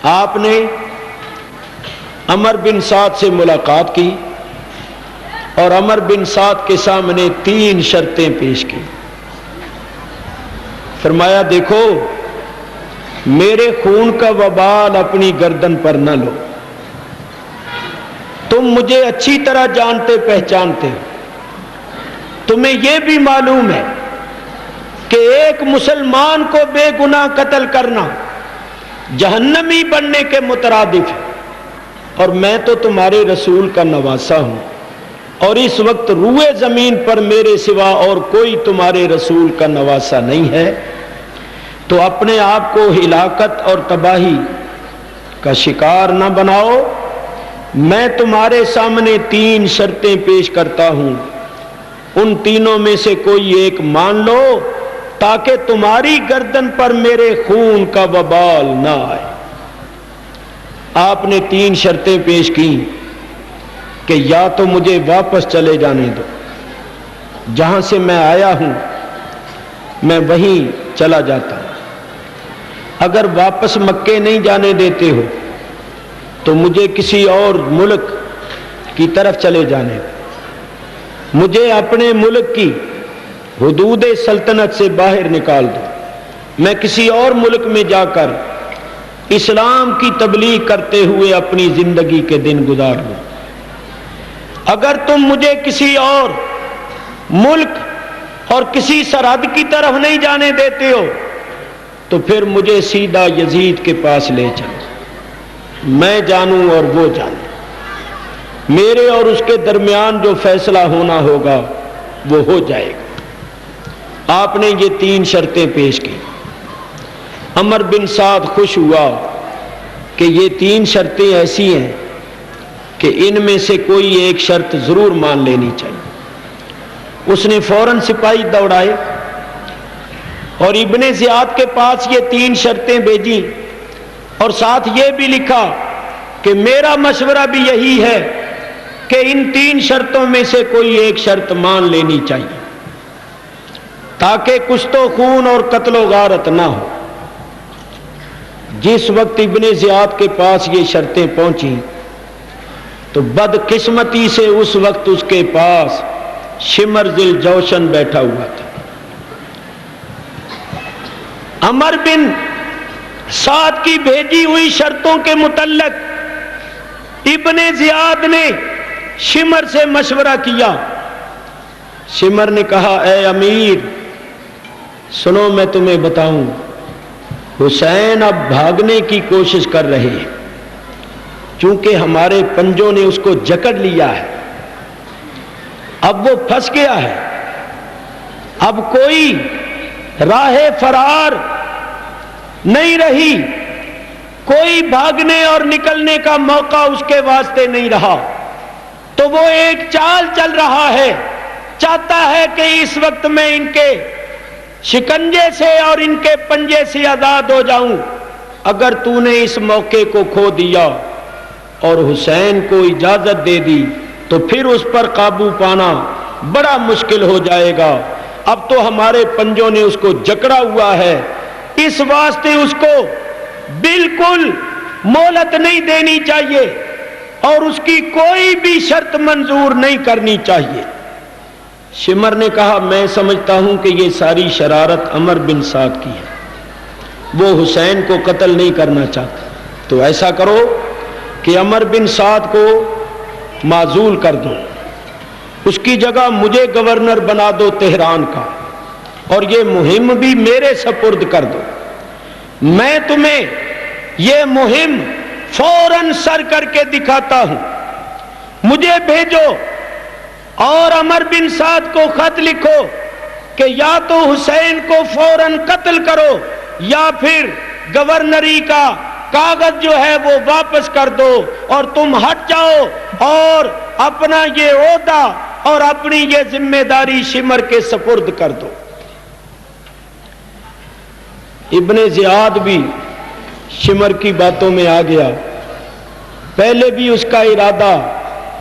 آپ نے عمر بن سعد سے ملاقات کی اور عمر بن سعد کے سامنے 3 شرطیں پیش کی. فرمایا دیکھو میرے خون کا وبال اپنی گردن پر نہ لو، تم مجھے اچھی طرح جانتے پہچانتے ہو، تمہیں یہ بھی معلوم ہے کہ ایک مسلمان کو بے گناہ قتل کرنا جہنمی بننے کے مترادف ہے، اور میں تو تمہارے رسول کا نواسا ہوں، اور اس وقت روئے زمین پر میرے سوا اور کوئی تمہارے رسول کا نواسا نہیں ہے، تو اپنے آپ کو ہلاکت اور تباہی کا شکار نہ بناؤ. میں تمہارے سامنے 3 شرطیں پیش کرتا ہوں، ان تینوں میں سے کوئی ایک مان لو تاکہ تمہاری گردن پر میرے خون کا وبال نہ آئے. آپ نے 3 شرطیں پیش کی کہ یا تو مجھے واپس چلے جانے دو، جہاں سے میں آیا ہوں میں وہیں چلا جاتا ہوں، اگر واپس مکے نہیں جانے دیتے ہو تو مجھے کسی اور ملک کی طرف چلے جانے دو، مجھے اپنے ملک کی حدود سلطنت سے باہر نکال دو، میں کسی اور ملک میں جا کر اسلام کی تبلیغ کرتے ہوئے اپنی زندگی کے دن گزار لوں. اگر تم مجھے کسی اور ملک اور کسی سرحد کی طرف نہیں جانے دیتے ہو تو پھر مجھے سیدھا یزید کے پاس لے چلو، میں جانوں اور وہ جانے، میرے اور اس کے درمیان جو فیصلہ ہونا ہوگا وہ ہو جائے گا. آپ نے یہ 3 شرطیں پیش کی. عمر بن سعد خوش ہوا کہ یہ 3 شرطیں ایسی ہیں کہ ان میں سے کوئی ایک شرط ضرور مان لینی چاہیے. اس نے فوراً سپاہی دوڑائے اور ابن زیاد کے پاس یہ 3 شرطیں بھیجی اور ساتھ یہ بھی لکھا کہ میرا مشورہ بھی یہی ہے کہ ان 3 شرطوں میں سے کوئی ایک شرط مان لینی چاہیے تاکہ کشت و خون اور قتل و غارت نہ ہو. جس وقت ابن زیاد کے پاس یہ شرطیں پہنچیں تو بدقسمتی سے اس وقت اس کے پاس شمر ذل جوشن بیٹھا ہوا تھا. عمر بن سعد کی بھیجی ہوئی شرطوں کے متعلق ابن زیاد نے شمر سے مشورہ کیا. شمر نے کہا اے امیر سنو میں تمہیں بتاؤں، حسین اب بھاگنے کی کوشش کر رہے ہیں چونکہ ہمارے پنجوں نے اس کو جکڑ لیا ہے، اب وہ پھنس گیا ہے، اب کوئی راہ فرار نہیں رہی، کوئی بھاگنے اور نکلنے کا موقع اس کے واسطے نہیں رہا، تو وہ ایک چال چل رہا ہے، چاہتا ہے کہ اس وقت میں ان کے شکنجے سے اور ان کے پنجے سے آزاد ہو جاؤں. اگر تو نے اس موقع کو کھو دیا اور حسین کو اجازت دے دی تو پھر اس پر قابو پانا بڑا مشکل ہو جائے گا. اب تو ہمارے پنجوں نے اس کو جکڑا ہوا ہے، اس واسطے اس کو بالکل مہلت نہیں دینی چاہیے اور اس کی کوئی بھی شرط منظور نہیں کرنی چاہیے. شمر نے کہا میں سمجھتا ہوں کہ یہ ساری شرارت عمر بن سعد کی ہے، وہ حسین کو قتل نہیں کرنا چاہتا، تو ایسا کرو کہ عمر بن سعد کو معزول کر دو، اس کی جگہ مجھے گورنر بنا دو تہران کا، اور یہ مہم بھی میرے سپرد کر دو. میں تمہیں یہ مہم فوراً سر کر کے دکھاتا ہوں، مجھے بھیجو اور عمر بن سعد کو خط لکھو کہ یا تو حسین کو فوراً قتل کرو یا پھر گورنری کا کاغذ جو ہے وہ واپس کر دو اور تم ہٹ جاؤ اور اپنا یہ عہدہ اور اپنی یہ ذمہ داری شمر کے سپرد کر دو. ابن زیاد بھی شمر کی باتوں میں آ گیا. پہلے بھی اس کا ارادہ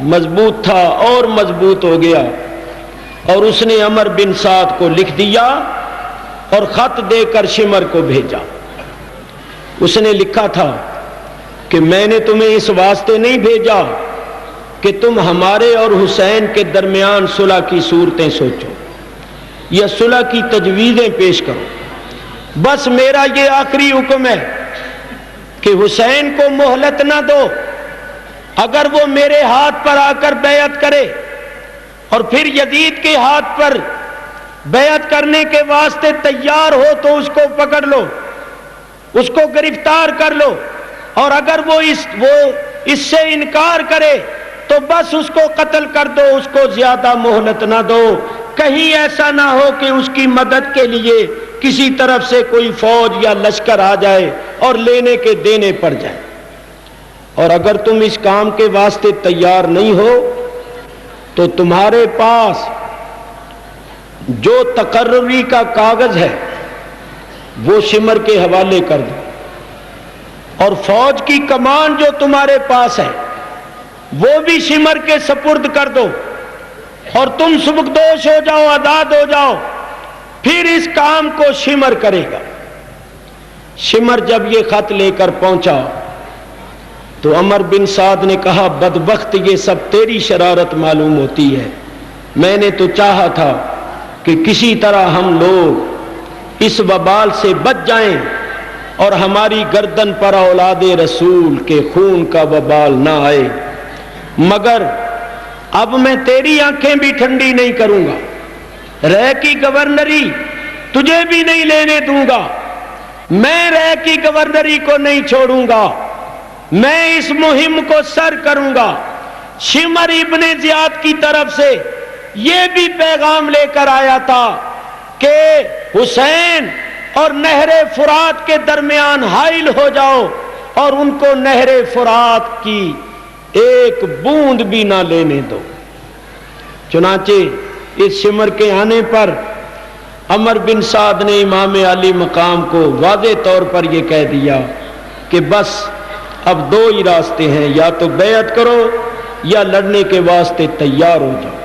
مضبوط تھا اور مضبوط ہو گیا، اور اس نے عمر بن سعد کو لکھ دیا اور خط دے کر شمر کو بھیجا. اس نے لکھا تھا کہ میں نے تمہیں اس واسطے نہیں بھیجا کہ تم ہمارے اور حسین کے درمیان صلح کی صورتیں سوچو یا صلح کی تجویزیں پیش کرو. بس میرا یہ آخری حکم ہے کہ حسین کو مہلت نہ دو. اگر وہ میرے ہاتھ پر آ کر بیعت کرے اور پھر یزید کے ہاتھ پر بیعت کرنے کے واسطے تیار ہو تو اس کو پکڑ لو, اس کو گرفتار کر لو, اور اگر وہ اس سے انکار کرے تو بس اس کو قتل کر دو, اس کو زیادہ مہلت نہ دو. کہیں ایسا نہ ہو کہ اس کی مدد کے لیے کسی طرف سے کوئی فوج یا لشکر آ جائے اور لینے کے دینے پڑ جائے. اور اگر تم اس کام کے واسطے تیار نہیں ہو تو تمہارے پاس جو تقرری کا کاغذ ہے وہ شمر کے حوالے کر دو, اور فوج کی کمان جو تمہارے پاس ہے وہ بھی شمر کے سپرد کر دو, اور تم سبکدوش ہو جاؤ, آزاد ہو جاؤ. پھر اس کام کو شمر کرے گا. شمر جب یہ خط لے کر پہنچا تو عمر بن سعد نے کہا, بدبخت یہ سب تیری شرارت معلوم ہوتی ہے. میں نے تو چاہا تھا کہ کسی طرح ہم لوگ اس وبال سے بچ جائیں اور ہماری گردن پر اولاد رسول کے خون کا وبال نہ آئے, مگر اب میں تیری آنکھیں بھی ٹھنڈی نہیں کروں گا. رہ کی گورنری تجھے بھی نہیں لینے دوں گا. میں رہ کی گورنری کو نہیں چھوڑوں گا. میں اس مہم کو سر کروں گا. شمر ابن زیاد کی طرف سے یہ بھی پیغام لے کر آیا تھا کہ حسین اور نہر فرات کے درمیان حائل ہو جاؤ اور ان کو نہر فرات کی ایک بوند بھی نہ لینے دو. چنانچہ اس شمر کے آنے پر عمر بن سعد نے امام علی مقام کو واضح طور پر یہ کہہ دیا کہ بس اب دو ہی راستے ہیں, یا تو بیعت کرو یا لڑنے کے واسطے تیار ہو جاؤ.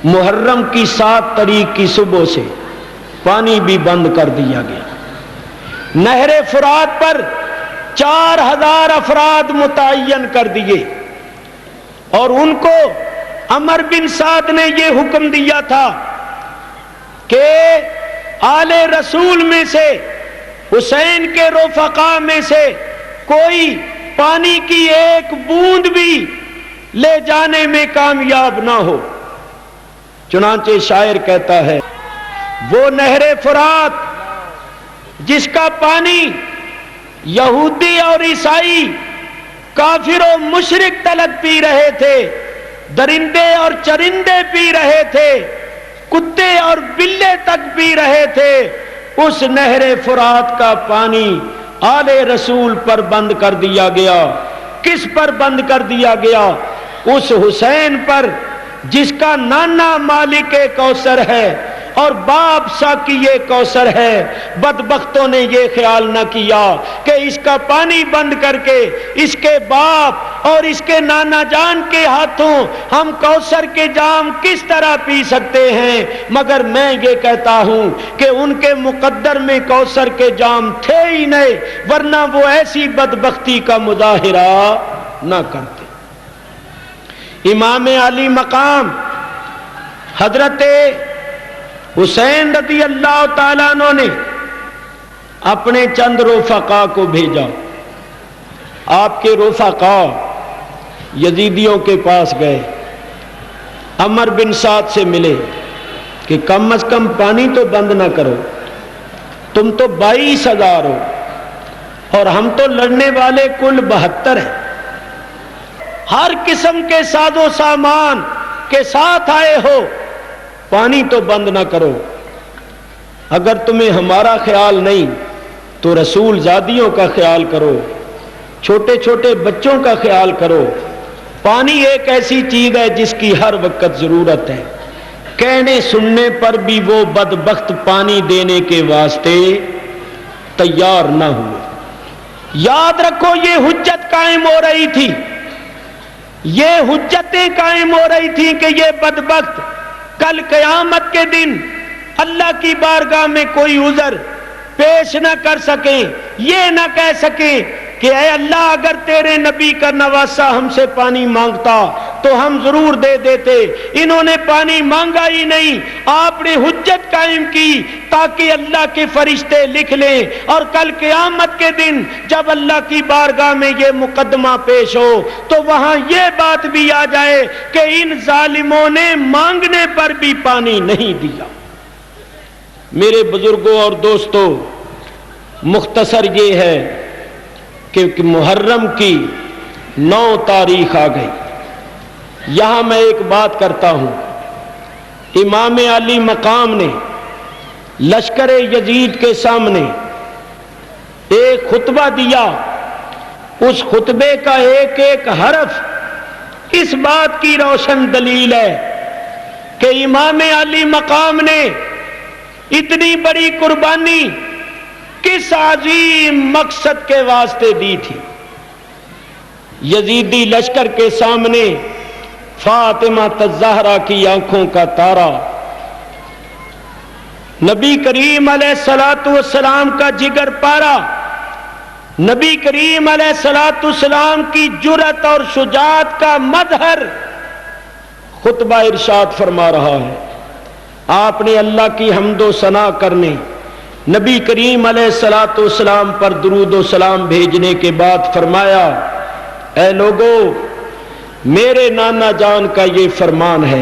محرم کی 7 تاریخ کی صبح سے پانی بھی بند کر دیا گیا. نہر فرات پر 4000 افراد متعین کر دیے, اور ان کو عمر بن سعد نے یہ حکم دیا تھا کہ آل رسول میں سے, حسین کے رفقا میں سے کوئی پانی کی ایک بوند بھی لے جانے میں کامیاب نہ ہو. چنانچہ شاعر کہتا ہے, وہ نہر فرات جس کا پانی یہودی اور عیسائی کافر و مشرک تلک پی رہے تھے, درندے اور چرندے پی رہے تھے, کتے اور بلے تک پی رہے تھے, اس نہر فرات کا پانی آل رسول پر بند کر دیا گیا. کس پر بند کر دیا گیا؟ اس حسین پر جس کا نانا مالک کوثر ہے اور باپ ساقی کوثر ہے. بدبختوں نے یہ خیال نہ کیا کہ اس کا پانی بند کر کے اس کے باپ اور اس کے نانا جان کے ہاتھوں ہم کوثر کے جام کس طرح پی سکتے ہیں. مگر میں یہ کہتا ہوں کہ ان کے مقدر میں کوثر کے جام تھے ہی نہیں, ورنہ وہ ایسی بدبختی کا مظاہرہ نہ کرتے. امام علی مقام حضرت حسین رضی اللہ تعالیٰ عنہ نے اپنے چند رفقا کو بھیجا. آپ کے رفقا یزیدیوں کے پاس گئے, عمر بن سعد سے ملے کہ کم از کم پانی تو بند نہ کرو, تم تو 22,000 ہو اور ہم تو لڑنے والے کل 72 ہیں. ہر قسم کے ساز و سامان کے ساتھ آئے ہو, پانی تو بند نہ کرو. اگر تمہیں ہمارا خیال نہیں تو رسول زادیوں کا خیال کرو, چھوٹے چھوٹے بچوں کا خیال کرو. پانی ایک ایسی چیز ہے جس کی ہر وقت ضرورت ہے. کہنے سننے پر بھی وہ بدبخت پانی دینے کے واسطے تیار نہ ہوئے. یاد رکھو, یہ حجت قائم ہو رہی تھی, یہ حجتیں قائم ہو رہی تھیں کہ یہ بدبخت کل قیامت کے دن اللہ کی بارگاہ میں کوئی عذر پیش نہ کر سکیں, یہ نہ کہہ سکیں کہ اے اللہ اگر تیرے نبی کا نواسا ہم سے پانی مانگتا تو ہم ضرور دے دیتے، انہوں نے پانی مانگا ہی نہیں، آپ نے حجت قائم کی تاکہ اللہ کے فرشتے لکھ لیں اور کل قیامت کے دن جب اللہ کی بارگاہ میں یہ مقدمہ پیش ہو تو وہاں یہ بات بھی آ جائے کہ ان ظالموں نے مانگنے پر بھی پانی نہیں دیا۔ میرے بزرگوں اور دوستوں، مختصر یہ ہے کہ محرم کی 9 تاریخ آ گئی۔ یہاں میں ایک بات کرتا ہوں، امام علی مقام نے لشکر یزید کے سامنے ایک خطبہ دیا، اس خطبے کا ایک ایک حرف اس بات کی روشن دلیل ہے کہ امام علی مقام نے اتنی بڑی قربانی کس عظیم مقصد کے واسطے دی تھی۔ یزیدی لشکر کے سامنے فاطمہ الزہرا کی آنکھوں کا تارا، نبی کریم علیہ الصلوۃ والسلام کا جگر پارا، نبی کریم علیہ الصلوۃ والسلام کی جرأت اور شجاعت کا مظہر خطبہ ارشاد فرما رہا ہے۔ آپ نے اللہ کی حمد و ثنا کرنے، نبی کریم علیہ الصلوۃ والسلام پر درود و سلام بھیجنے کے بعد فرمایا، اے لوگو، میرے نانا جان کا یہ فرمان ہے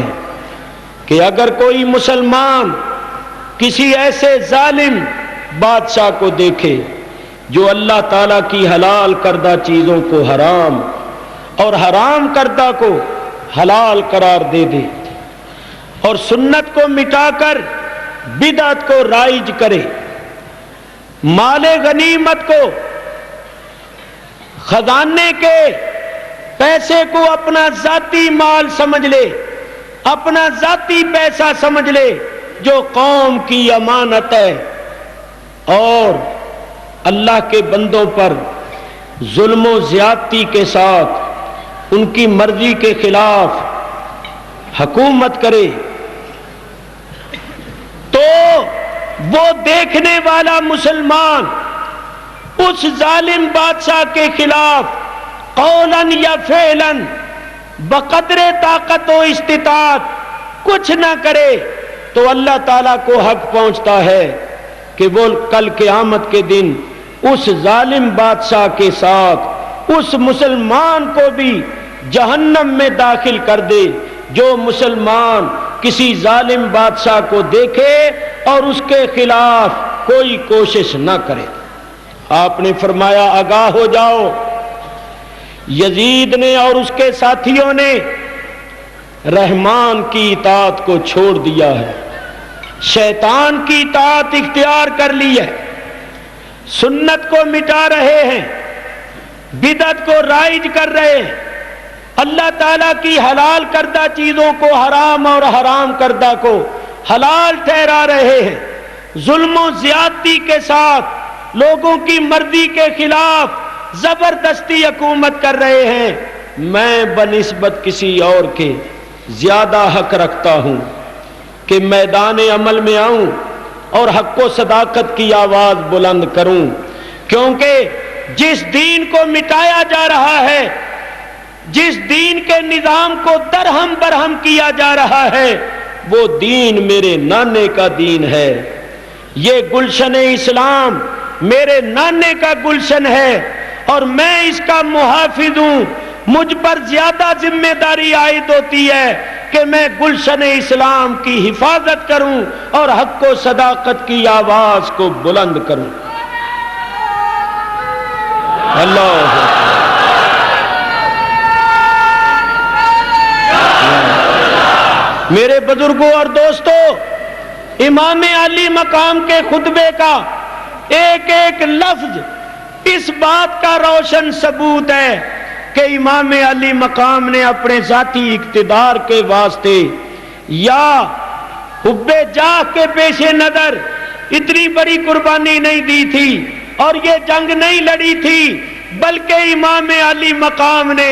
کہ اگر کوئی مسلمان کسی ایسے ظالم بادشاہ کو دیکھے جو اللہ تعالیٰ کی حلال کردہ چیزوں کو حرام اور حرام کردہ کو حلال قرار دے دے اور سنت کو مٹا کر بدعت کو رائج کرے، مال غنیمت کو، خزانے کے پیسے کو اپنا ذاتی مال سمجھ لے، اپنا ذاتی پیسہ سمجھ لے جو قوم کی امانت ہے، اور اللہ کے بندوں پر ظلم و زیادتی کے ساتھ ان کی مرضی کے خلاف حکومت کرے، تو وہ دیکھنے والا مسلمان اس ظالم بادشاہ کے خلاف قولاً یا فعلاً بقدر طاقت و استطاعت کچھ نہ کرے تو اللہ تعالیٰ کو حق پہنچتا ہے کہ وہ کل قیامت کے دن اس ظالم بادشاہ کے ساتھ اس مسلمان کو بھی جہنم میں داخل کر دے جو مسلمان کسی ظالم بادشاہ کو دیکھے اور اس کے خلاف کوئی کوشش نہ کرے۔ آپ نے فرمایا، آگاہ ہو جاؤ، یزید نے اور اس کے ساتھیوں نے رحمان کی اطاعت کو چھوڑ دیا ہے، شیطان کی اطاعت اختیار کر لی ہے، سنت کو مٹا رہے ہیں، بدعت کو رائج کر رہے ہیں، اللہ تعالیٰ کی حلال کردہ چیزوں کو حرام اور حرام کردہ کو حلال ٹھہرا رہے ہیں، ظلم و زیادتی کے ساتھ لوگوں کی مرضی کے خلاف زبردستی حکومت کر رہے ہیں۔ میں بنسبت کسی اور کے زیادہ حق رکھتا ہوں کہ میدان عمل میں آؤں اور حق و صداقت کی آواز بلند کروں، کیونکہ جس دین کو مٹایا جا رہا ہے، جس دین کے نظام کو درہم برہم کیا جا رہا ہے، وہ دین میرے نانے کا دین ہے، یہ گلشن اسلام میرے نانے کا گلشن ہے اور میں اس کا محافظ ہوں۔ مجھ پر زیادہ ذمہ داری عائد ہوتی ہے کہ میں گلشن اسلام کی حفاظت کروں اور حق و صداقت کی آواز کو بلند کروں۔ اللہ میرے بزرگوں اور دوستوں، امام علی مقام کے خطبے کا ایک ایک لفظ اس بات کا روشن ثبوت ہے کہ امام علی مقام نے اپنے ذاتی اقتدار کے واسطے یا حب جاہ کے پیش نظر اتنی بڑی قربانی نہیں دی تھی اور یہ جنگ نہیں لڑی تھی، بلکہ امام علی مقام نے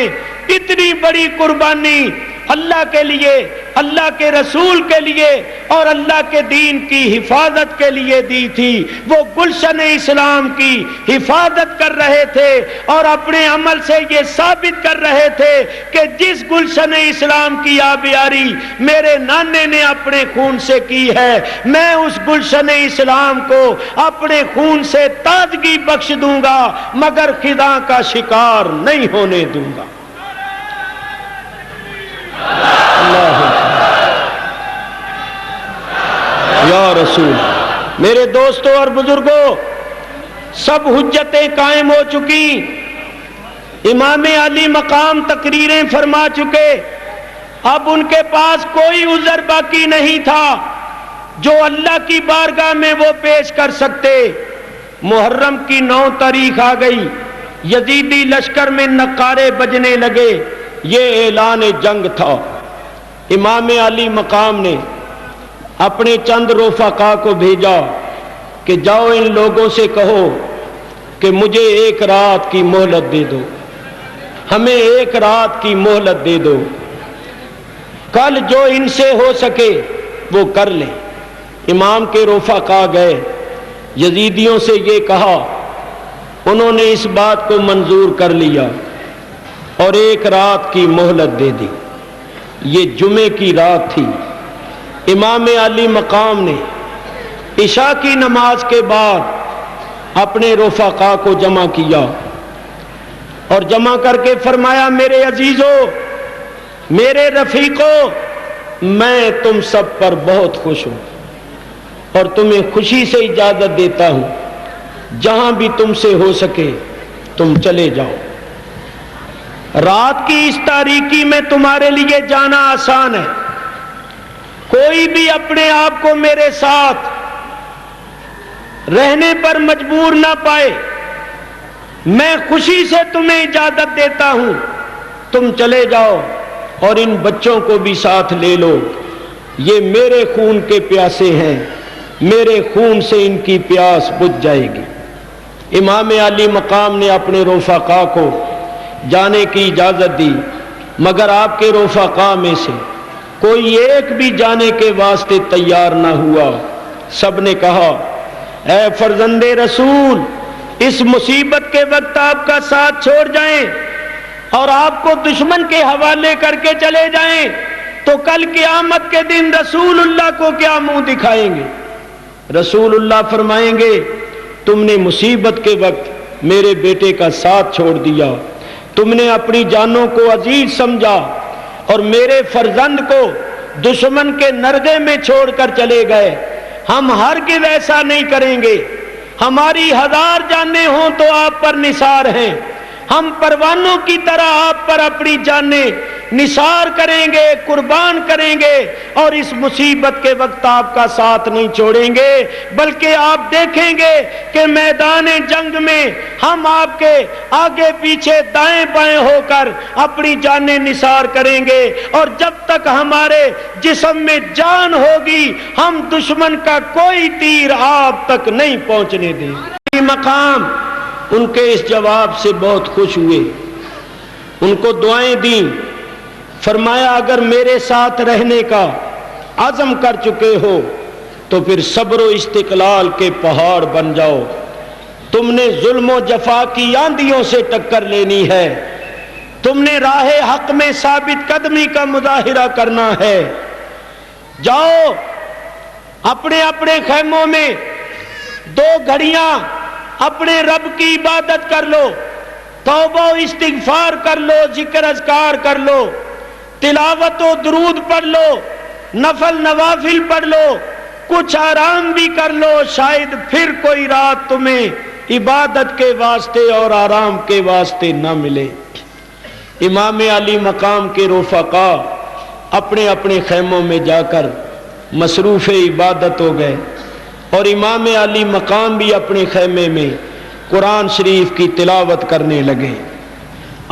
اتنی بڑی قربانی اللہ کے لیے اللہ کے رسول کے لیے اور اللہ کے دین کی حفاظت کے لیے دی تھی، وہ گلشن اسلام کی حفاظت کر رہے تھے اور اپنے عمل سے یہ ثابت کر رہے تھے کہ جس گلشن اسلام کی آبیاری میرے نانے نے اپنے خون سے کی ہے، میں اس گلشن اسلام کو اپنے خون سے تازگی بخش دوں گا مگر خدا کا شکار نہیں ہونے دوں گا۔ اللہ یا رسول۔ میرے دوستوں اور بزرگوں، سب حجتیں قائم ہو چکی، امام علی مقام تقریریں فرما چکے، اب ان کے پاس کوئی عذر باقی نہیں تھا جو اللہ کی بارگاہ میں وہ پیش کر سکتے۔ محرم کی 9 تاریخ آ گئی، یزیدی لشکر میں نقارے بجنے لگے، یہ اعلان جنگ تھا۔ امام علی مقام نے اپنے چند رفقا کو بھیجا کہ جاؤ ان لوگوں سے کہو کہ مجھے 1 رات کی مہلت دے دو، ہمیں 1 رات کی مہلت دے دو، کل جو ان سے ہو سکے وہ کر لیں۔ امام کے رفقا گئے، یزیدیوں سے یہ کہا، انہوں نے اس بات کو منظور کر لیا اور 1 رات کی مہلت دے دی۔ یہ جمعے کی رات تھی۔ امام علی مقام نے عشاء کی نماز کے بعد اپنے رفقا کو جمع کیا اور جمع کر کے فرمایا، میرے عزیزو، میرے رفیقو، میں تم سب پر بہت خوش ہوں اور تمہیں خوشی سے اجازت دیتا ہوں، جہاں بھی تم سے ہو سکے تم چلے جاؤ۔ رات کی اس تاریکی میں تمہارے لیے جانا آسان ہے، کوئی بھی اپنے آپ کو میرے ساتھ رہنے پر مجبور نہ پائے، میں خوشی سے تمہیں اجازت دیتا ہوں، تم چلے جاؤ اور ان بچوں کو بھی ساتھ لے لو، یہ میرے خون کے پیاسے ہیں، میرے خون سے ان کی پیاس بجھ جائے گی۔ امام علی مقام نے اپنے رفقا کو جانے کی اجازت دی، مگر آپ کے رفقا میں سے کوئی ایک بھی جانے کے واسطے تیار نہ ہوا۔ سب نے کہا، اے فرزند رسول، اس مصیبت کے وقت آپ کا ساتھ چھوڑ جائیں اور آپ کو دشمن کے حوالے کر کے چلے جائیں تو کل قیامت کے دن رسول اللہ کو کیا منہ دکھائیں گے؟ رسول اللہ فرمائیں گے، تم نے مصیبت کے وقت میرے بیٹے کا ساتھ چھوڑ دیا، تم نے اپنی جانوں کو عزیز سمجھا اور میرے فرزند کو دشمن کے نرغے میں چھوڑ کر چلے گئے۔ ہم ہرگز ایسا نہیں کریں گے، ہماری 1000 جانیں ہوں تو آپ پر نثار ہیں، ہم پروانوں کی طرح آپ پر اپنی جانیں نثار کریں گے، قربان کریں گے اور اس مصیبت کے وقت آپ کا ساتھ نہیں چھوڑیں گے، بلکہ آپ دیکھیں گے کہ میدان جنگ میں ہم آپ کے آگے پیچھے دائیں بائیں ہو کر اپنی جانیں نثار کریں گے، اور جب تک ہمارے جسم میں جان ہوگی ہم دشمن کا کوئی تیر آپ تک نہیں پہنچنے دیں گے۔ مقام ان کے اس جواب سے بہت خوش ہوئے، ان کو دعائیں دیں، فرمایا اگر میرے ساتھ رہنے کا عزم کر چکے ہو تو پھر صبر و استقلال کے پہاڑ بن جاؤ، تم نے ظلم و جفا کی آندھیوں سے ٹکر لینی ہے، تم نے راہ حق میں ثابت قدمی کا مظاہرہ کرنا ہے، جاؤ اپنے اپنے خیموں میں 2 گھڑیاں اپنے رب کی عبادت کر لو، توبہ و استغفار کر لو، ذکر اذکار کر لو، تلاوت و درود پڑھ لو، نفل نوافل پڑھ لو، کچھ آرام بھی کر لو، شاید پھر کوئی رات تمہیں عبادت کے واسطے اور آرام کے واسطے نہ ملے۔ امام علی مقام کے رفقا اپنے اپنے خیموں میں جا کر مصروف عبادت ہو گئے اور امام علی مقام بھی اپنے خیمے میں قرآن شریف کی تلاوت کرنے لگے۔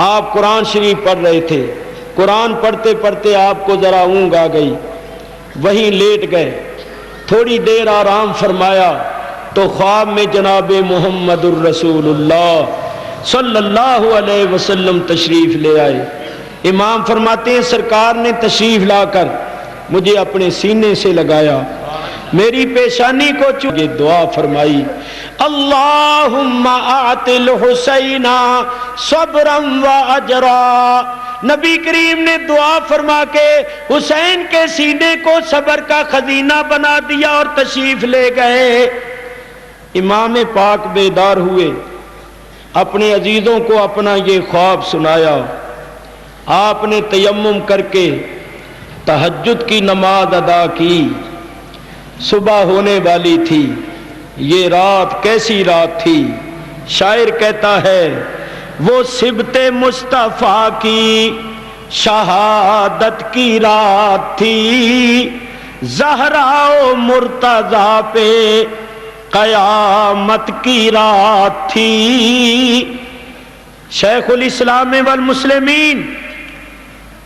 آپ قرآن شریف پڑھ رہے تھے، قرآن پڑھتے پڑھتے آپ کو ذرا اونگ آ گئی، وہیں لیٹ گئے، تھوڑی دیر آرام فرمایا تو خواب میں جناب محمد الرسول اللہ صلی اللہ علیہ وسلم تشریف لے آئے۔ امام فرماتے ہیں سرکار نے تشریف لا کر مجھے اپنے سینے سے لگایا، میری پیشانی کو یہ دعا فرمائی، اللہم آت الحسین صبرا و اجرا۔ نبی کریم نے دعا فرما کے حسین کے سینے کو صبر کا خزینہ بنا دیا اور تشریف لے گئے۔ امام پاک بیدار ہوئے، اپنے عزیزوں کو اپنا یہ خواب سنایا۔ آپ نے تیمم کر کے تہجد کی نماز ادا کی، صبح ہونے والی تھی۔ یہ رات کیسی رات تھی؟ شاعر کہتا ہے وہ سبت مصطفیٰ کی شہادت کی رات تھی، زہرا و مرتضیٰ پہ قیامت کی رات تھی۔ شیخ الاسلام والمسلمین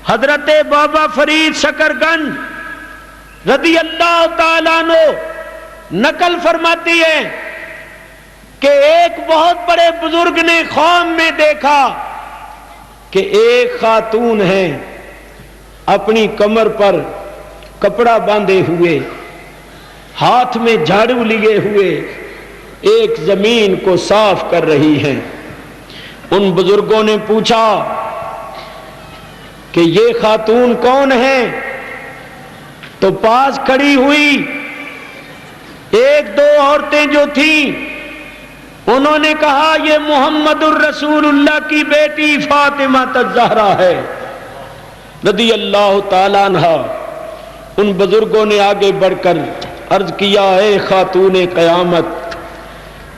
حضرت بابا فرید شکرگنج رضی اللہ تعالیٰ عنہ نقل فرماتی ہے کہ ایک بہت بڑے بزرگ نے خواب میں دیکھا کہ ایک خاتون ہے اپنی کمر پر کپڑا باندھے ہوئے، ہاتھ میں جھاڑو لیے ہوئے ایک زمین کو صاف کر رہی ہیں۔ ان بزرگوں نے پوچھا کہ یہ خاتون کون ہے؟ تو پاس کھڑی ہوئی ایک دو عورتیں جو تھیں، انہوں نے کہا یہ محمد الرسول اللہ کی بیٹی فاطمہ الزہرا ہے رضی اللہ تعالیٰ عنہ۔ ان بزرگوں نے آگے بڑھ کر عرض کیا، اے خاتون قیامت،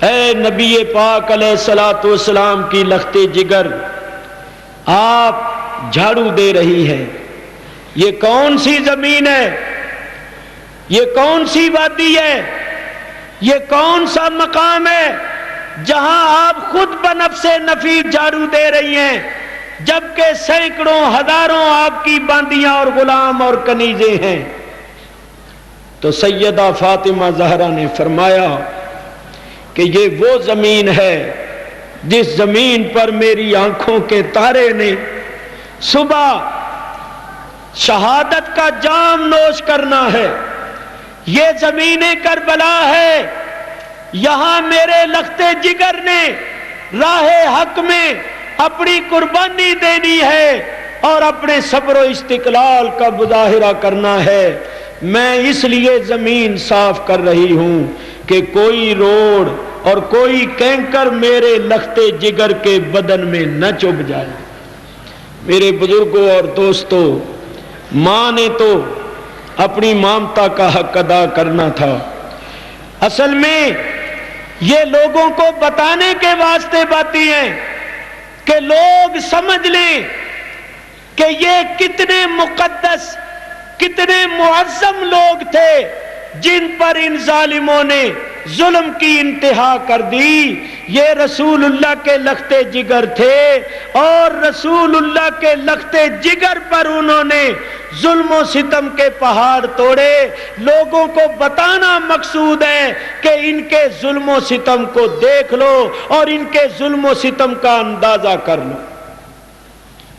اے نبی پاک علیہ الصلوۃ والسلام کی لخت جگر، آپ جھاڑو دے رہی ہے، یہ کون سی زمین ہے؟ یہ کون سی وادی ہے؟ یہ کون سا مقام ہے جہاں آپ خود بنفس نفیس جھاڑو دے رہی ہیں، جبکہ سینکڑوں ہزاروں آپ کی باندیاں اور غلام اور کنیزیں ہیں؟ تو سیدہ فاطمہ زہرا نے فرمایا کہ یہ وہ زمین ہے جس زمین پر میری آنکھوں کے تارے نے صبح شہادت کا جام نوش کرنا ہے، یہ زمین کربلا ہے، یہاں میرے لخت جگر نے راہ حق میں اپنی قربانی دینی ہے اور اپنے صبر و استقلال کا مظاہرہ کرنا ہے۔ میں اس لیے زمین صاف کر رہی ہوں کہ کوئی روڑ اور کوئی کینکر میرے لخت جگر کے بدن میں نہ چبھ جائے۔ میرے بزرگوں اور دوستوں، ماں نے تو اپنی مامتا کا حق ادا کرنا تھا۔ اصل میں یہ لوگوں کو بتانے کے واسطے باتیں ہیں کہ لوگ سمجھ لیں کہ یہ کتنے مقدس، کتنے معظم لوگ تھے جن پر ان ظالموں نے ظلم کی انتہا کر دی۔ یہ رسول اللہ کے لخت جگر تھے اور رسول اللہ کے لخت جگر پر انہوں نے ظلم و ستم کے پہاڑ توڑے۔ لوگوں کو بتانا مقصود ہے کہ ان کے ظلم و ستم کو دیکھ لو اور ان کے ظلم و ستم کا اندازہ کر لو۔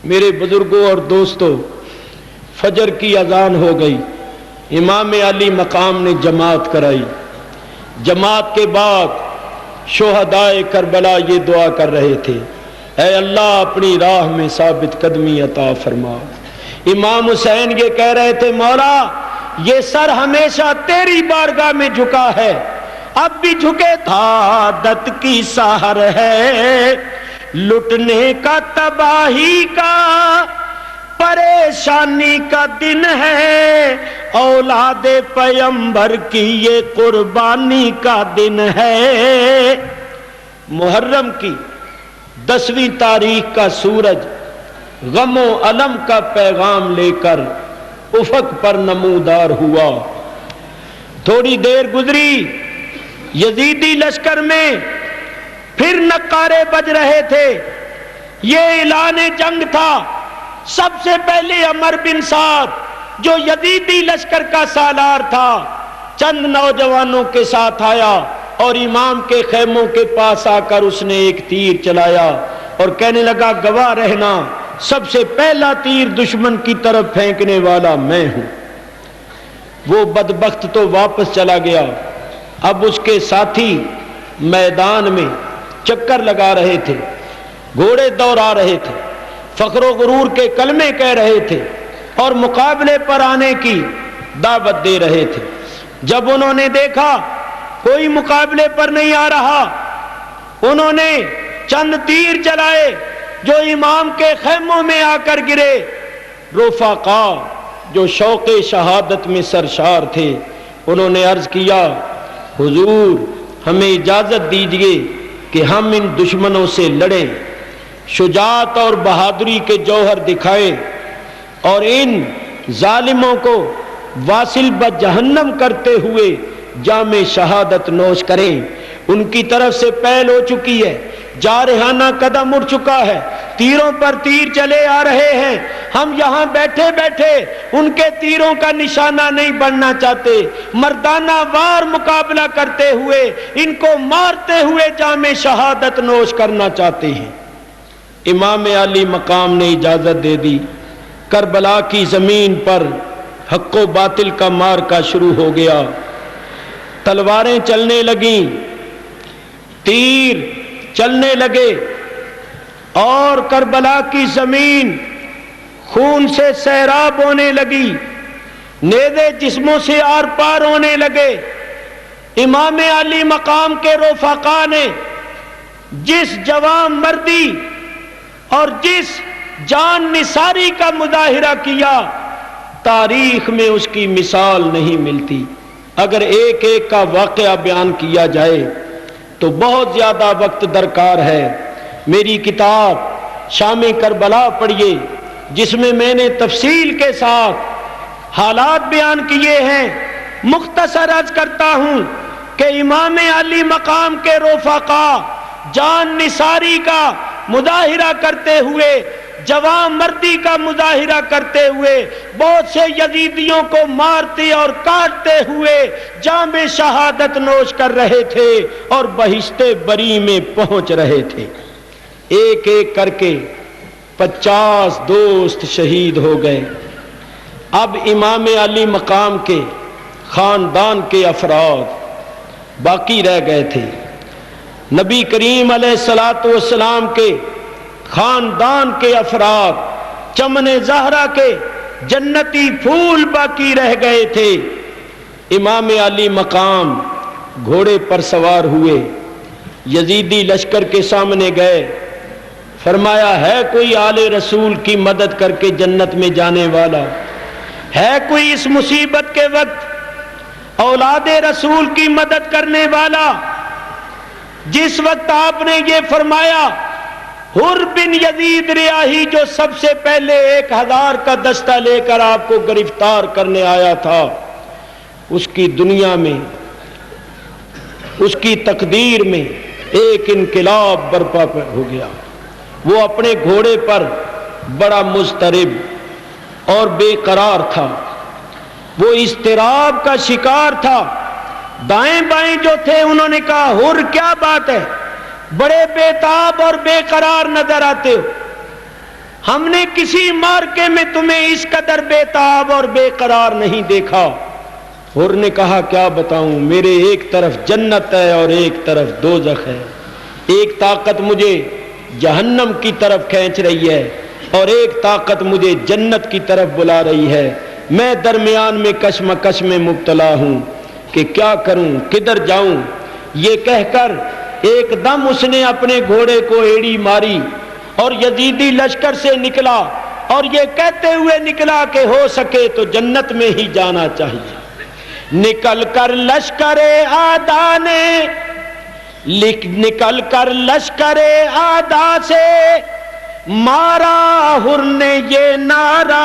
میرے بزرگوں اور دوستوں، فجر کی اذان ہو گئی، امام علی مقام نے جماعت کرائی۔ جماعت کے بعد شہدائے کربلا یہ دعا کر رہے تھے، اے اللہ اپنی راہ میں ثابت قدمی عطا فرما۔ امام حسین یہ کہہ رہے تھے، مولا یہ سر ہمیشہ تیری بارگاہ میں جھکا ہے، اب بھی جھکے۔ عادت کی سحر ہے لٹنے کا، تباہی کا، پریشانی کا دن ہے، اولاد پیغمبر کی یہ قربانی کا دن ہے۔ محرم کی 10ویں تاریخ کا سورج غم و الم کا پیغام لے کر افق پر نمودار ہوا۔ تھوڑی دیر گزری، یزیدی لشکر میں پھر نقارے بج رہے تھے، یہ اعلان جنگ تھا۔ سب سے پہلے عمر بن سعد جو یزیدی لشکر کا سالار تھا، چند نوجوانوں کے ساتھ آیا اور امام کے خیموں کے پاس آ کر اس نے ایک تیر چلایا اور کہنے لگا، گواہ رہنا سب سے پہلا تیر دشمن کی طرف پھینکنے والا میں ہوں۔ وہ بدبخت تو واپس چلا گیا، اب اس کے ساتھی میدان میں چکر لگا رہے تھے، گھوڑے دوڑا رہے تھے، فخر و غرور کے کلمے کہہ رہے تھے اور مقابلے پر آنے کی دعوت دے رہے تھے۔ جب انہوں نے دیکھا کوئی مقابلے پر نہیں آ رہا، انہوں نے چند تیر چلائے جو امام کے خیموں میں آ کر گرے۔ رفقا جو شوق شہادت میں سرشار تھے، انہوں نے عرض کیا حضور ہمیں اجازت دیجئے کہ ہم ان دشمنوں سے لڑیں، شجاعت اور بہادری کے جوہر دکھائیں اور ان ظالموں کو واصل بجہنم کرتے ہوئے جام شہادت نوش کریں۔ ان کی طرف سے پہل ہو چکی ہے، جارحانہ قدم اٹھ چکا ہے، تیروں پر تیر چلے آ رہے ہیں، ہم یہاں بیٹھے بیٹھے ان کے تیروں کا نشانہ نہیں بننا چاہتے، مردانہ وار مقابلہ کرتے ہوئے ان کو مارتے ہوئے جام شہادت نوش کرنا چاہتے ہیں۔ امام علی مقام نے اجازت دے دی۔ کربلا کی زمین پر حق و باطل کا معرکہ شروع ہو گیا، تلواریں چلنے لگیں، تیر چلنے لگے اور کربلا کی زمین خون سے سیراب ہونے لگی، نیزے جسموں سے آر پار ہونے لگے۔ امام علی مقام کے رفقا نے جس جوان مردی اور جس جان نثاری کا مظاہرہ کیا، تاریخ میں اس کی مثال نہیں ملتی۔ اگر ایک ایک کا واقعہ بیان کیا جائے تو بہت زیادہ وقت درکار ہے۔ میری کتاب شام کربلا پڑھیے، جس میں میں نے تفصیل کے ساتھ حالات بیان کیے ہیں۔ مختصر عرض کرتا ہوں کہ امام علی مقام کے رفقا جان نثاری کا مظاہرہ کرتے ہوئے، جوان مردی کا مظاہرہ کرتے ہوئے بہت سے یزیدیوں کو مارتے اور کاٹتے ہوئے جام شہادت نوش کر رہے تھے اور بہشت بری میں پہنچ رہے تھے۔ ایک ایک کر کے 50 دوست شہید ہو گئے۔ اب امام علی مقام کے خاندان کے افراد باقی رہ گئے تھے۔ نبی کریم علیہ الصلوۃ والسلام کے خاندان کے افراد، چمن زہرا کے جنتی پھول باقی رہ گئے تھے۔ امام علی مقام گھوڑے پر سوار ہوئے، یزیدی لشکر کے سامنے گئے، فرمایا ہے کوئی آل رسول کی مدد کر کے جنت میں جانے والا؟ ہے کوئی اس مصیبت کے وقت اولاد رسول کی مدد کرنے والا؟ جس وقت آپ نے یہ فرمایا، حر بن یزید ریاحی جو سب سے پہلے 1000 کا دستہ لے کر آپ کو گرفتار کرنے آیا تھا، اس کی دنیا میں، اس کی تقدیر میں ایک انقلاب برپا ہو گیا۔ وہ اپنے گھوڑے پر بڑا مضطرب اور بے قرار تھا، وہ اضطراب کا شکار تھا۔ دائیں بائیں جو تھے انہوں نے کہا حر کیا بات ہے، بڑے بے تاب اور بے قرار نظر آتے ہو، ہم نے کسی مارکے میں تمہیں اس قدر بے تاب اور بے قرار نہیں دیکھا۔ حر نے کہا کیا بتاؤں، میرے ایک طرف جنت ہے اور ایک طرف دوزخ ہے، ایک طاقت مجھے جہنم کی طرف کھینچ رہی ہے اور ایک طاقت مجھے جنت کی طرف بلا رہی ہے، میں درمیان میں کشمکش میں مبتلا ہوں کہ کیا کروں، کدھر جاؤں۔ یہ کہہ کر ایک دم اس نے اپنے گھوڑے کو ایڑی ماری اور یزیدی لشکر سے نکلا اور یہ کہتے ہوئے نکلا کہ ہو سکے تو جنت میں ہی جانا چاہیے۔ نکل کر لشکر آدھا نے، نکل کر لشکر آدھا سے مارا حر نے یہ نعرہ،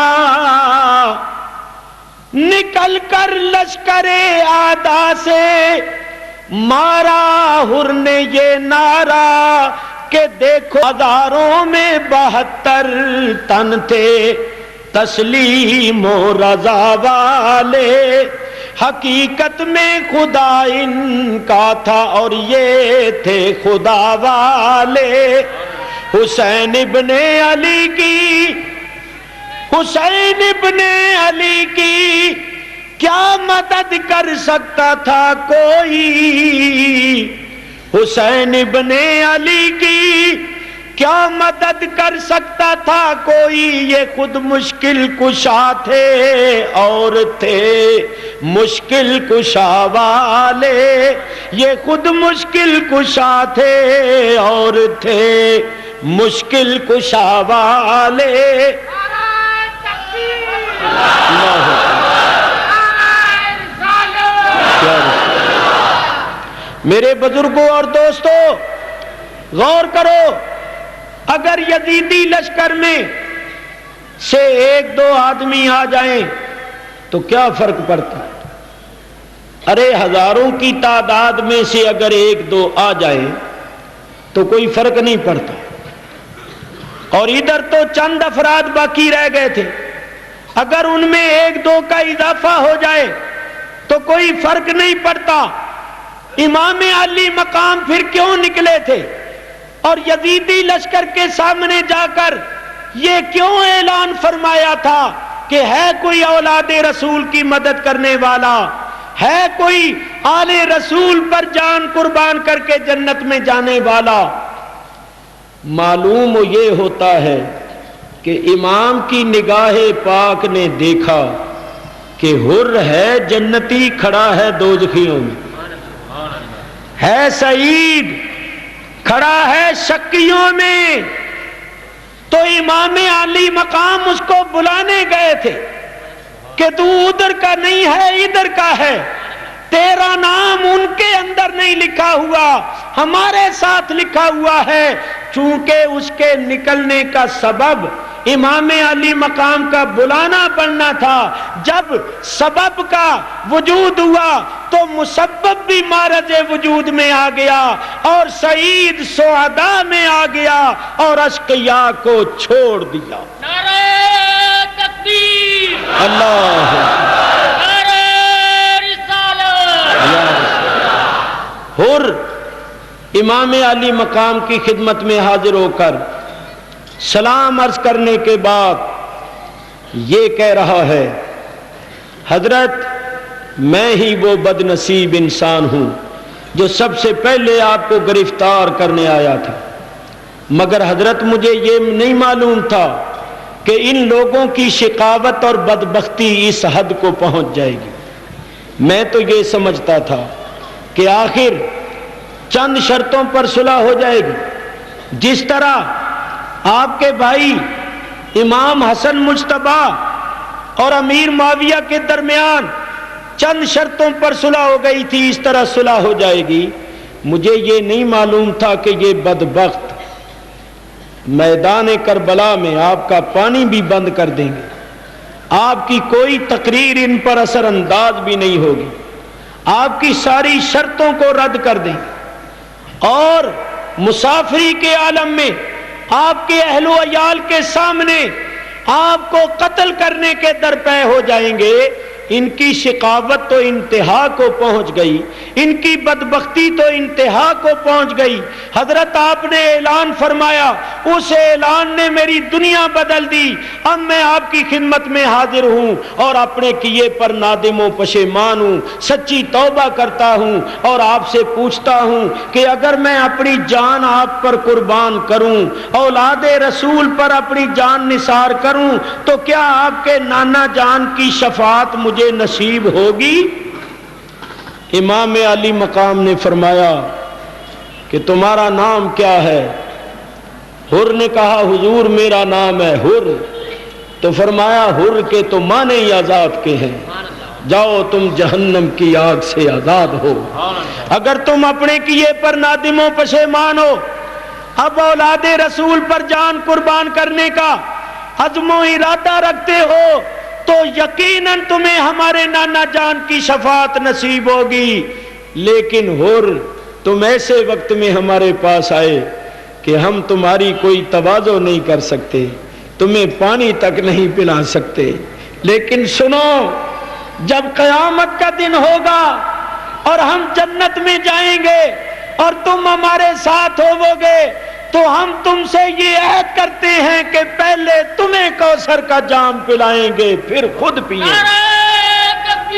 نکل کر لشکر آدھا سے مارا حر نے یہ نعرہ کہ دیکھو ہزاروں میں 72 تن تھے تسلیم و رضا والے، حقیقت میں خدا ان کا تھا اور یہ تھے خدا والے۔ حسین ابن علی کی، حسین ابن علی کی کیا مدد کر سکتا تھا کوئی حسین ابن علی کی، کیا مدد کر سکتا تھا کوئی، یہ خود مشکل کشا تھے اور تھے مشکل کشا والے، یہ خود مشکل کشا تھے اور تھے مشکل کشا والے۔ میرے بزرگوں اور دوستوں غور کرو، اگر یزیدی لشکر میں سے ایک دو آدمی آ جائیں تو کیا فرق پڑتا ہے؟ ارے ہزاروں کی تعداد میں سے اگر ایک دو آ جائیں تو کوئی فرق نہیں پڑتا، اور ادھر تو چند افراد باقی رہ گئے تھے، اگر ان میں ایک دو کا اضافہ ہو جائے تو کوئی فرق نہیں پڑتا۔ امام علی مقام پھر کیوں نکلے تھے اور یزیدی لشکر کے سامنے جا کر یہ کیوں اعلان فرمایا تھا کہ ہے کوئی اولاد رسول کی مدد کرنے والا، ہے کوئی آل رسول پر جان قربان کر کے جنت میں جانے والا؟ معلوم یہ ہوتا ہے کہ امام کی نگاہ پاک نے دیکھا کہ حر ہے جنتی کھڑا ہے دوزخیوں میں، ہے سعید کھڑا ہے شکیوں میں، تو امام علی مقام اس کو بلانے گئے تھے کہ تو ادھر کا نہیں ہے ادھر کا ہے، تیرا نام ان کے اندر نہیں لکھا ہوا، ہمارے ساتھ لکھا ہوا ہے۔ چونکہ اس کے نکلنے کا سبب امام علی مقام کا بلانا بننا تھا، جب سبب کا وجود ہوا تو مسبب بھی معرض وجود میں آ گیا اور سعید سعداء میں آ گیا اور اشقیاء کو چھوڑ دیا۔ نعرہ تکبیر، اللہ نعرہ رسالت۔ حر امام علی مقام کی خدمت میں حاضر ہو کر سلام عرض کرنے کے بعد یہ کہہ رہا ہے، حضرت میں ہی وہ بد نصیب انسان ہوں جو سب سے پہلے آپ کو گرفتار کرنے آیا تھا، مگر حضرت مجھے یہ نہیں معلوم تھا کہ ان لوگوں کی شقاوت اور بدبختی اس حد کو پہنچ جائے گی۔ میں تو یہ سمجھتا تھا کہ آخر چند شرطوں پر صلح ہو جائے گی، جس طرح آپ کے بھائی امام حسن مجتبیٰ اور امیر معاویہ کے درمیان چند شرطوں پر صلح ہو گئی تھی، اس طرح صلح ہو جائے گی۔ مجھے یہ نہیں معلوم تھا کہ یہ بدبخت میدان کربلا میں آپ کا پانی بھی بند کر دیں گے، آپ کی کوئی تقریر ان پر اثر انداز بھی نہیں ہوگی، آپ کی ساری شرطوں کو رد کر دیں گے اور مسافری کے عالم میں آپ کے اہل و عیال کے سامنے آپ کو قتل کرنے کے درپے ہو جائیں گے۔ ان کی شقاوت تو انتہا کو پہنچ گئی، ان کی بدبختی تو انتہا کو پہنچ گئی۔ حضرت آپ نے اعلان فرمایا، اس اعلان نے میری دنیا بدل دی۔ اب میں آپ کی خدمت میں حاضر ہوں اور اپنے کیے پر نادم و پشیمان ہوں، سچی توبہ کرتا ہوں اور آپ سے پوچھتا ہوں کہ اگر میں اپنی جان آپ پر قربان کروں، اولاد رسول پر اپنی جان نثار کروں، تو کیا آپ کے نانا جان کی شفاعت مجھے نصیب ہوگی؟ امام علی مقام نے فرمایا کہ تمہارا نام کیا ہے؟ حر نے کہا حضور میرا نام ہے حر۔ تو فرمایا حر کے تو معنی ہی آزاد کے ہیں، جاؤ تم جہنم کی آگ سے آزاد ہو۔ اگر تم اپنے کیے پر نادم و پشیمان ہو، اب اولاد رسول پر جان قربان کرنے کا عزم و ارادہ رکھتے ہو، تو یقیناً تمہیں ہمارے نانا جان کی شفاعت نصیب ہوگی۔ لیکن حر تم ایسے وقت میں ہمارے پاس آئے کہ ہم تمہاری کوئی تواضع نہیں کر سکتے، تمہیں پانی تک نہیں پلا سکتے، لیکن سنو، جب قیامت کا دن ہوگا اور ہم جنت میں جائیں گے اور تم ہمارے ساتھ ہوو گے، تو ہم تم سے یہ عہد کرتے ہیں کہ پہلے تمہیں کوثر کا جام پلائیں گے، پھر خود پیئیں گے۔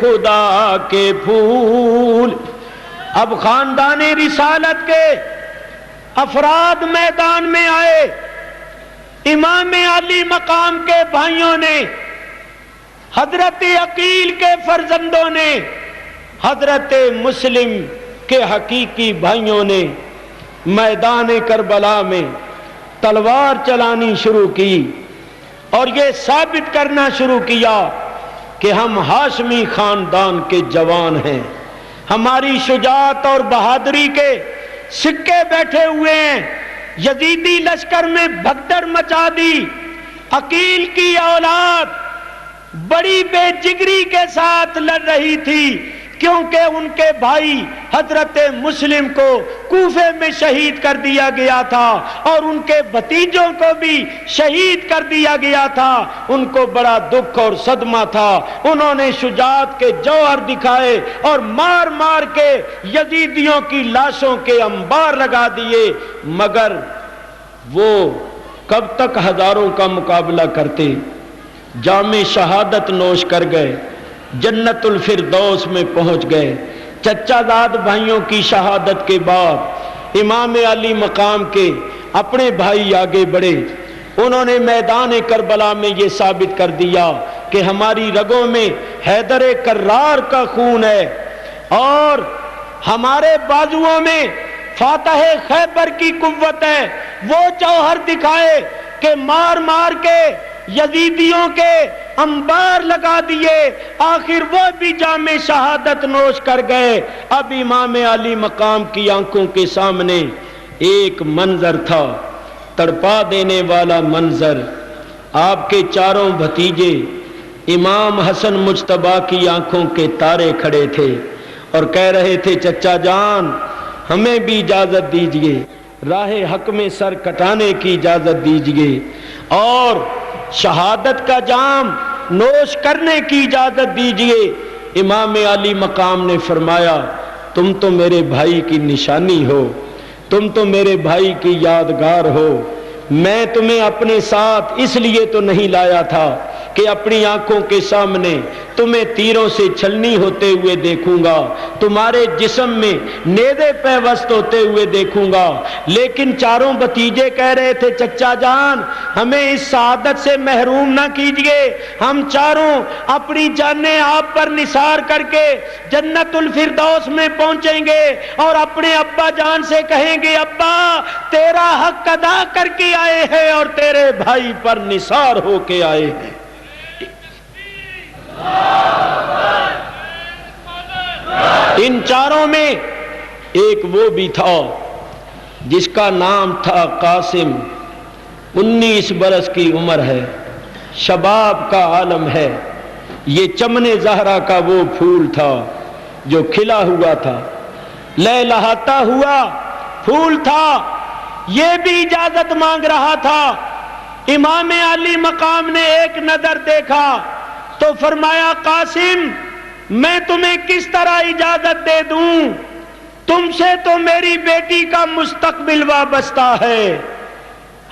خدا کے پھول۔ اب خاندان رسالت کے افراد میدان میں آئے، امام علی مقام کے بھائیوں نے، حضرت عقیل کے فرزندوں نے، حضرت مسلم کے حقیقی بھائیوں نے میدان کربلا میں تلوار چلانی شروع کی اور یہ ثابت کرنا شروع کیا کہ ہم ہاشمی خاندان کے جوان ہیں، ہماری شجاعت اور بہادری کے سکے بیٹھے ہوئے ہیں۔ یزیدی لشکر میں بھگدڑ مچا دی، عقیل کی اولاد بڑی بے جگری کے ساتھ لڑ رہی تھی، کیونکہ ان کے بھائی حضرت مسلم کو کوفے میں شہید کر دیا گیا تھا اور ان کے بھتیجوں کو بھی شہید کر دیا گیا تھا۔ ان کو بڑا دکھ اور صدمہ تھا، انہوں نے شجاعت کے جوہر دکھائے اور مار مار کے یزیدیوں کی لاشوں کے انبار لگا دیے، مگر وہ کب تک ہزاروں کا مقابلہ کرتے؟ جام شہادت نوش کر گئے، جنت الفردوس میں پہنچ گئے۔ چچا زاد بھائیوں کی شہادت کے بعد امام علی مقام کے اپنے بھائی آگے بڑھے، انہوں نے میدان کربلا میں یہ ثابت کر دیا کہ ہماری رگوں میں حیدر کرار کا خون ہے اور ہمارے بازوؤں میں فاتح خیبر کی قوت ہے۔ وہ جوہر دکھائے کہ مار مار کے یزیدیوں کے انبار لگا دیے، آخر وہ بھی جام شہادت نوش کر گئے۔ اب امام علی مقام کی آنکھوں کے سامنے ایک منظر تھا، تڑپا دینے والا منظر۔ آپ کے چاروں بھتیجے امام حسن مجتبیٰ کی آنکھوں کے تارے کھڑے تھے اور کہہ رہے تھے، چچا جان ہمیں بھی اجازت دیجئے، راہ حق میں سر کٹانے کی اجازت دیجئے اور شہادت کا جام نوش کرنے کی اجازت دیجئے۔ امام علی مقام نے فرمایا، تم تو میرے بھائی کی نشانی ہو، تم تو میرے بھائی کی یادگار ہو، میں تمہیں اپنے ساتھ اس لیے تو نہیں لایا تھا کہ اپنی آنکھوں کے سامنے تمہیں تیروں سے چھلنی ہوتے ہوئے دیکھوں گا، تمہارے جسم میں نیزے پیوست ہوتے ہوئے دیکھوں گا، لیکن چاروں بھتیجے کہہ رہے تھے، چچا جان ہمیں اس سعادت سے محروم نہ کیجئے، ہم چاروں اپنی جانیں آپ پر نثار کر کے جنت الفردوس میں پہنچیں گے اور اپنے ابا جان سے کہیں گے، ابا تیرا حق ادا کر کے آئے ہیں اور تیرے بھائی پر نثار ہو کے آئے ہیں۔ ان چاروں میں ایک وہ بھی تھا جس کا نام تھا قاسم، 19 برس کی عمر ہے، شباب کا عالم ہے، یہ چمن زہرا کا وہ پھول تھا جو کھلا ہوا تھا، لہلہاتا ہوا پھول تھا، یہ بھی اجازت مانگ رہا تھا۔ امام علی مقام نے ایک نظر دیکھا تو فرمایا، قاسم میں تمہیں کس طرح اجازت دے دوں، تم سے تو میری بیٹی کا مستقبل وابستہ ہے۔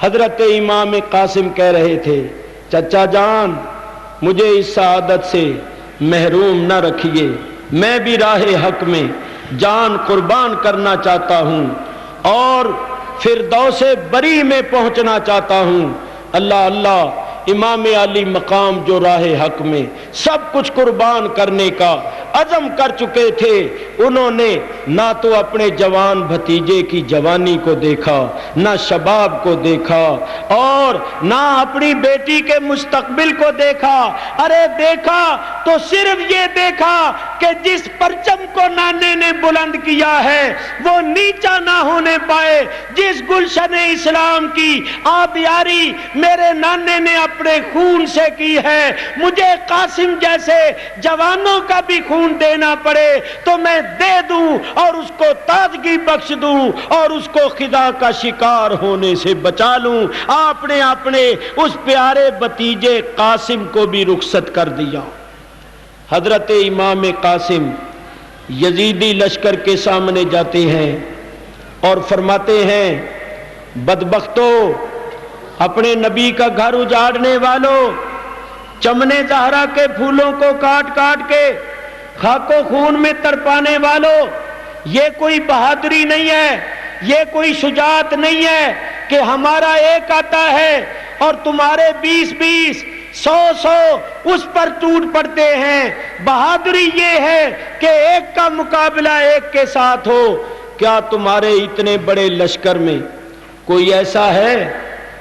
حضرت امام قاسم کہہ رہے تھے، چچا جان مجھے اس سعادت سے محروم نہ رکھیے، میں بھی راہ حق میں جان قربان کرنا چاہتا ہوں اور فردوس بری میں پہنچنا چاہتا ہوں۔ اللہ اللہ، امام علی مقام جو راہ حق میں سب کچھ قربان کرنے کا عزم کر چکے تھے، انہوں نے نہ تو اپنے جوان بھتیجے کی جوانی کو دیکھا، نہ شباب کو دیکھا اور نہ اپنی بیٹی کے مستقبل کو دیکھا۔ ارے دیکھا تو صرف یہ دیکھا کہ جس پرچم کو نانے نے بلند کیا ہے وہ نیچا نہ ہونے پائے، جس گلشن اسلام کی آبیاری میرے نانے نے اپنے خون سے کی ہے، مجھے قاسم جیسے جوانوں کا بھی خون دینا پڑے تو میں دے دوں اور اس کو تازگی بخش دوں اور اس کو خدا کا شکار ہونے سے بچا لوں۔ آپ نے اپنے اس پیارے بھتیجے قاسم کو بھی رخصت کر دیا۔ حضرت امام قاسم یزیدی لشکر کے سامنے جاتے ہیں اور فرماتے ہیں، بدبختو، اپنے نبی کا گھر اجاڑنے والوں، چمنے زہرا کے پھولوں کو کاٹ کاٹ کے خاک و خون میں تڑپانے والوں، یہ کوئی بہادری نہیں ہے، یہ کوئی شجاعت نہیں ہے کہ ہمارا ایک آتا ہے اور تمہارے 20 100 اس پر ٹوٹ پڑتے ہیں۔ بہادری یہ ہے کہ ایک کا مقابلہ ایک کے ساتھ ہو۔ کیا تمہارے اتنے بڑے لشکر میں کوئی ایسا ہے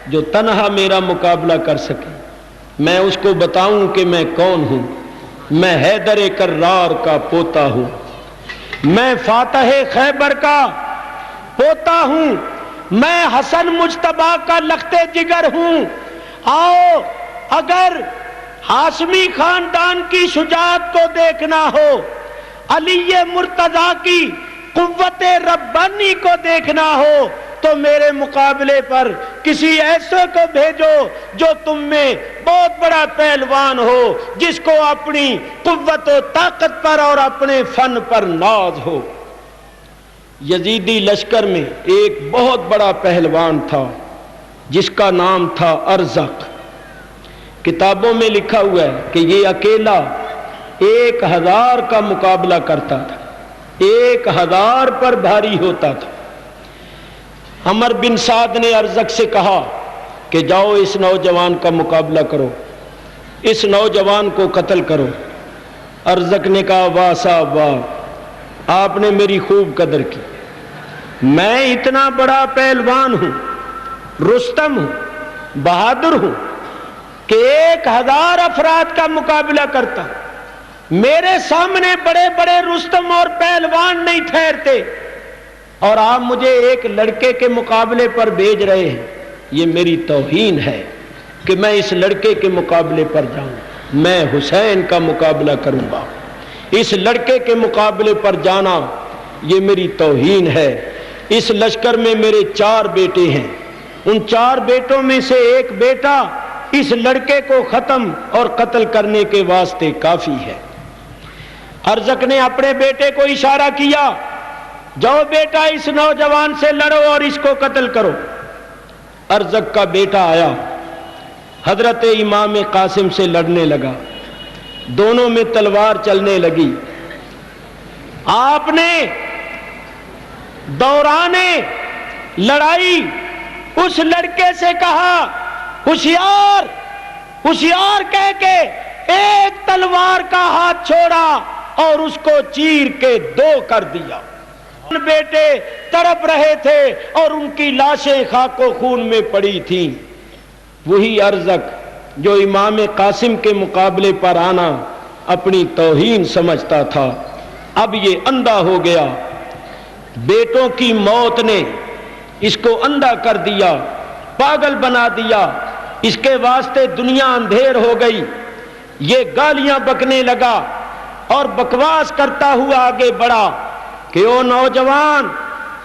جو تنہا میرا مقابلہ کر سکے؟ میں اس کو بتاؤں کہ میں کون ہوں؟ میں حیدر کرار کا پوتا ہوں، میں فاتح خیبر کا پوتا ہوں، میں حسن مجتبیٰ کا لخت جگر ہوں۔ آؤ، اگر ہاشمی خاندان کی شجاعت کو دیکھنا ہو، علی مرتضیٰ کی قوت ربانی کو دیکھنا ہو، تو میرے مقابلے پر کسی ایسے کو بھیجو جو تم میں بہت بڑا پہلوان ہو، جس کو اپنی قوت و طاقت پر اور اپنے فن پر ناز ہو۔ یزیدی لشکر میں ایک بہت بڑا پہلوان تھا جس کا نام تھا ارزق۔ کتابوں میں لکھا ہوا ہے کہ یہ اکیلا 1000 کا مقابلہ کرتا تھا، 1000 پر بھاری ہوتا تھا۔ عمر بن سعد نے ارزق سے کہا کہ جاؤ اس نوجوان کا مقابلہ کرو، اس نوجوان کو قتل کرو۔ ارزق نے کہا واہ صاحب واہ، آپ نے میری خوب قدر کی، میں اتنا بڑا پہلوان ہوں، رستم ہوں، بہادر ہوں کہ 1000 افراد کا مقابلہ کرتا، میرے سامنے بڑے بڑے رستم اور پہلوان نہیں ٹھہرتے، اور آپ مجھے ایک لڑکے کے مقابلے پر بھیج رہے ہیں۔ یہ میری توہین ہے کہ میں اس لڑکے کے مقابلے پر جاؤں۔ میں حسین کا مقابلہ کروں گا، اس لڑکے کے مقابلے پر جانا یہ میری توہین ہے۔ اس لشکر میں میرے 4 بیٹے ہیں، ان 4 بیٹوں میں سے ایک بیٹا اس لڑکے کو ختم اور قتل کرنے کے واسطے کافی ہے۔ ارزق نے اپنے بیٹے کو اشارہ کیا، جاؤ بیٹا اس نوجوان سے لڑو اور اس کو قتل کرو۔ ارزق کا بیٹا آیا، حضرت امام قاسم سے لڑنے لگا، دونوں میں تلوار چلنے لگی۔ آپ نے دوران لڑائی اس لڑکے سے کہا ہوشیار ہوشیار کہہ کے ایک تلوار کا ہاتھ چھوڑا اور اس کو چیر کے 2 کر دیا۔ بیٹے تڑپ رہے تھے اور ان کی لاشیں خاک و خون میں پڑی تھیں۔ وہی ارزق جو امام قاسم کے مقابلے پر آنا اپنی توہین سمجھتا تھا، اب یہ اندھا ہو گیا۔ بیٹوں کی موت نے اس کو اندھا کر دیا، پاگل بنا دیا، اس کے واسطے دنیا اندھیر ہو گئی۔ یہ گالیاں بکنے لگا اور بکواس کرتا ہوا آگے بڑھا کہ او نوجوان،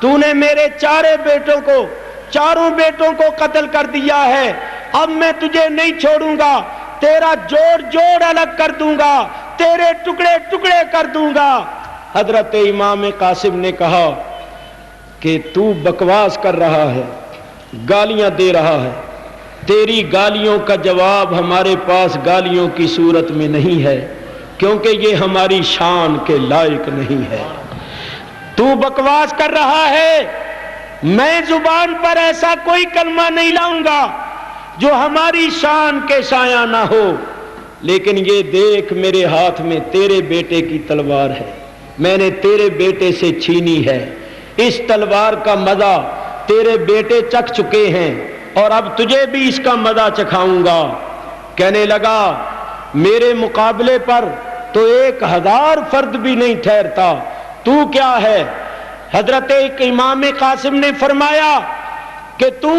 تو نے میرے 4 بیٹوں کو، 4 بیٹوں کو قتل کر دیا ہے، اب میں تجھے نہیں چھوڑوں گا، تیرا جوڑ جوڑ الگ کر دوں گا، تیرے ٹکڑے ٹکڑے کر دوں گا۔ حضرت امام قاسم نے کہا کہ تو بکواس کر رہا ہے، گالیاں دے رہا ہے، تیری گالیوں کا جواب ہمارے پاس گالیوں کی صورت میں نہیں ہے، کیونکہ یہ ہماری شان کے لائق نہیں ہے۔ تو بکواس کر رہا ہے، میں زبان پر ایسا کوئی کلمہ نہیں لاؤں گا جو ہماری شان کے سایہ نہ ہو، لیکن یہ دیکھ میرے ہاتھ میں تیرے بیٹے کی تلوار ہے، میں نے تیرے بیٹے سے چھینی ہے، اس تلوار کا مزہ تیرے بیٹے چکھ چکے ہیں اور اب تجھے بھی اس کا مزہ چکھاؤں گا۔ کہنے لگا میرے مقابلے پر تو 1000 فرد بھی نہیں ٹھہرتا، تو کیا ہے؟ حضرت امام قاسم نے فرمایا کہ تو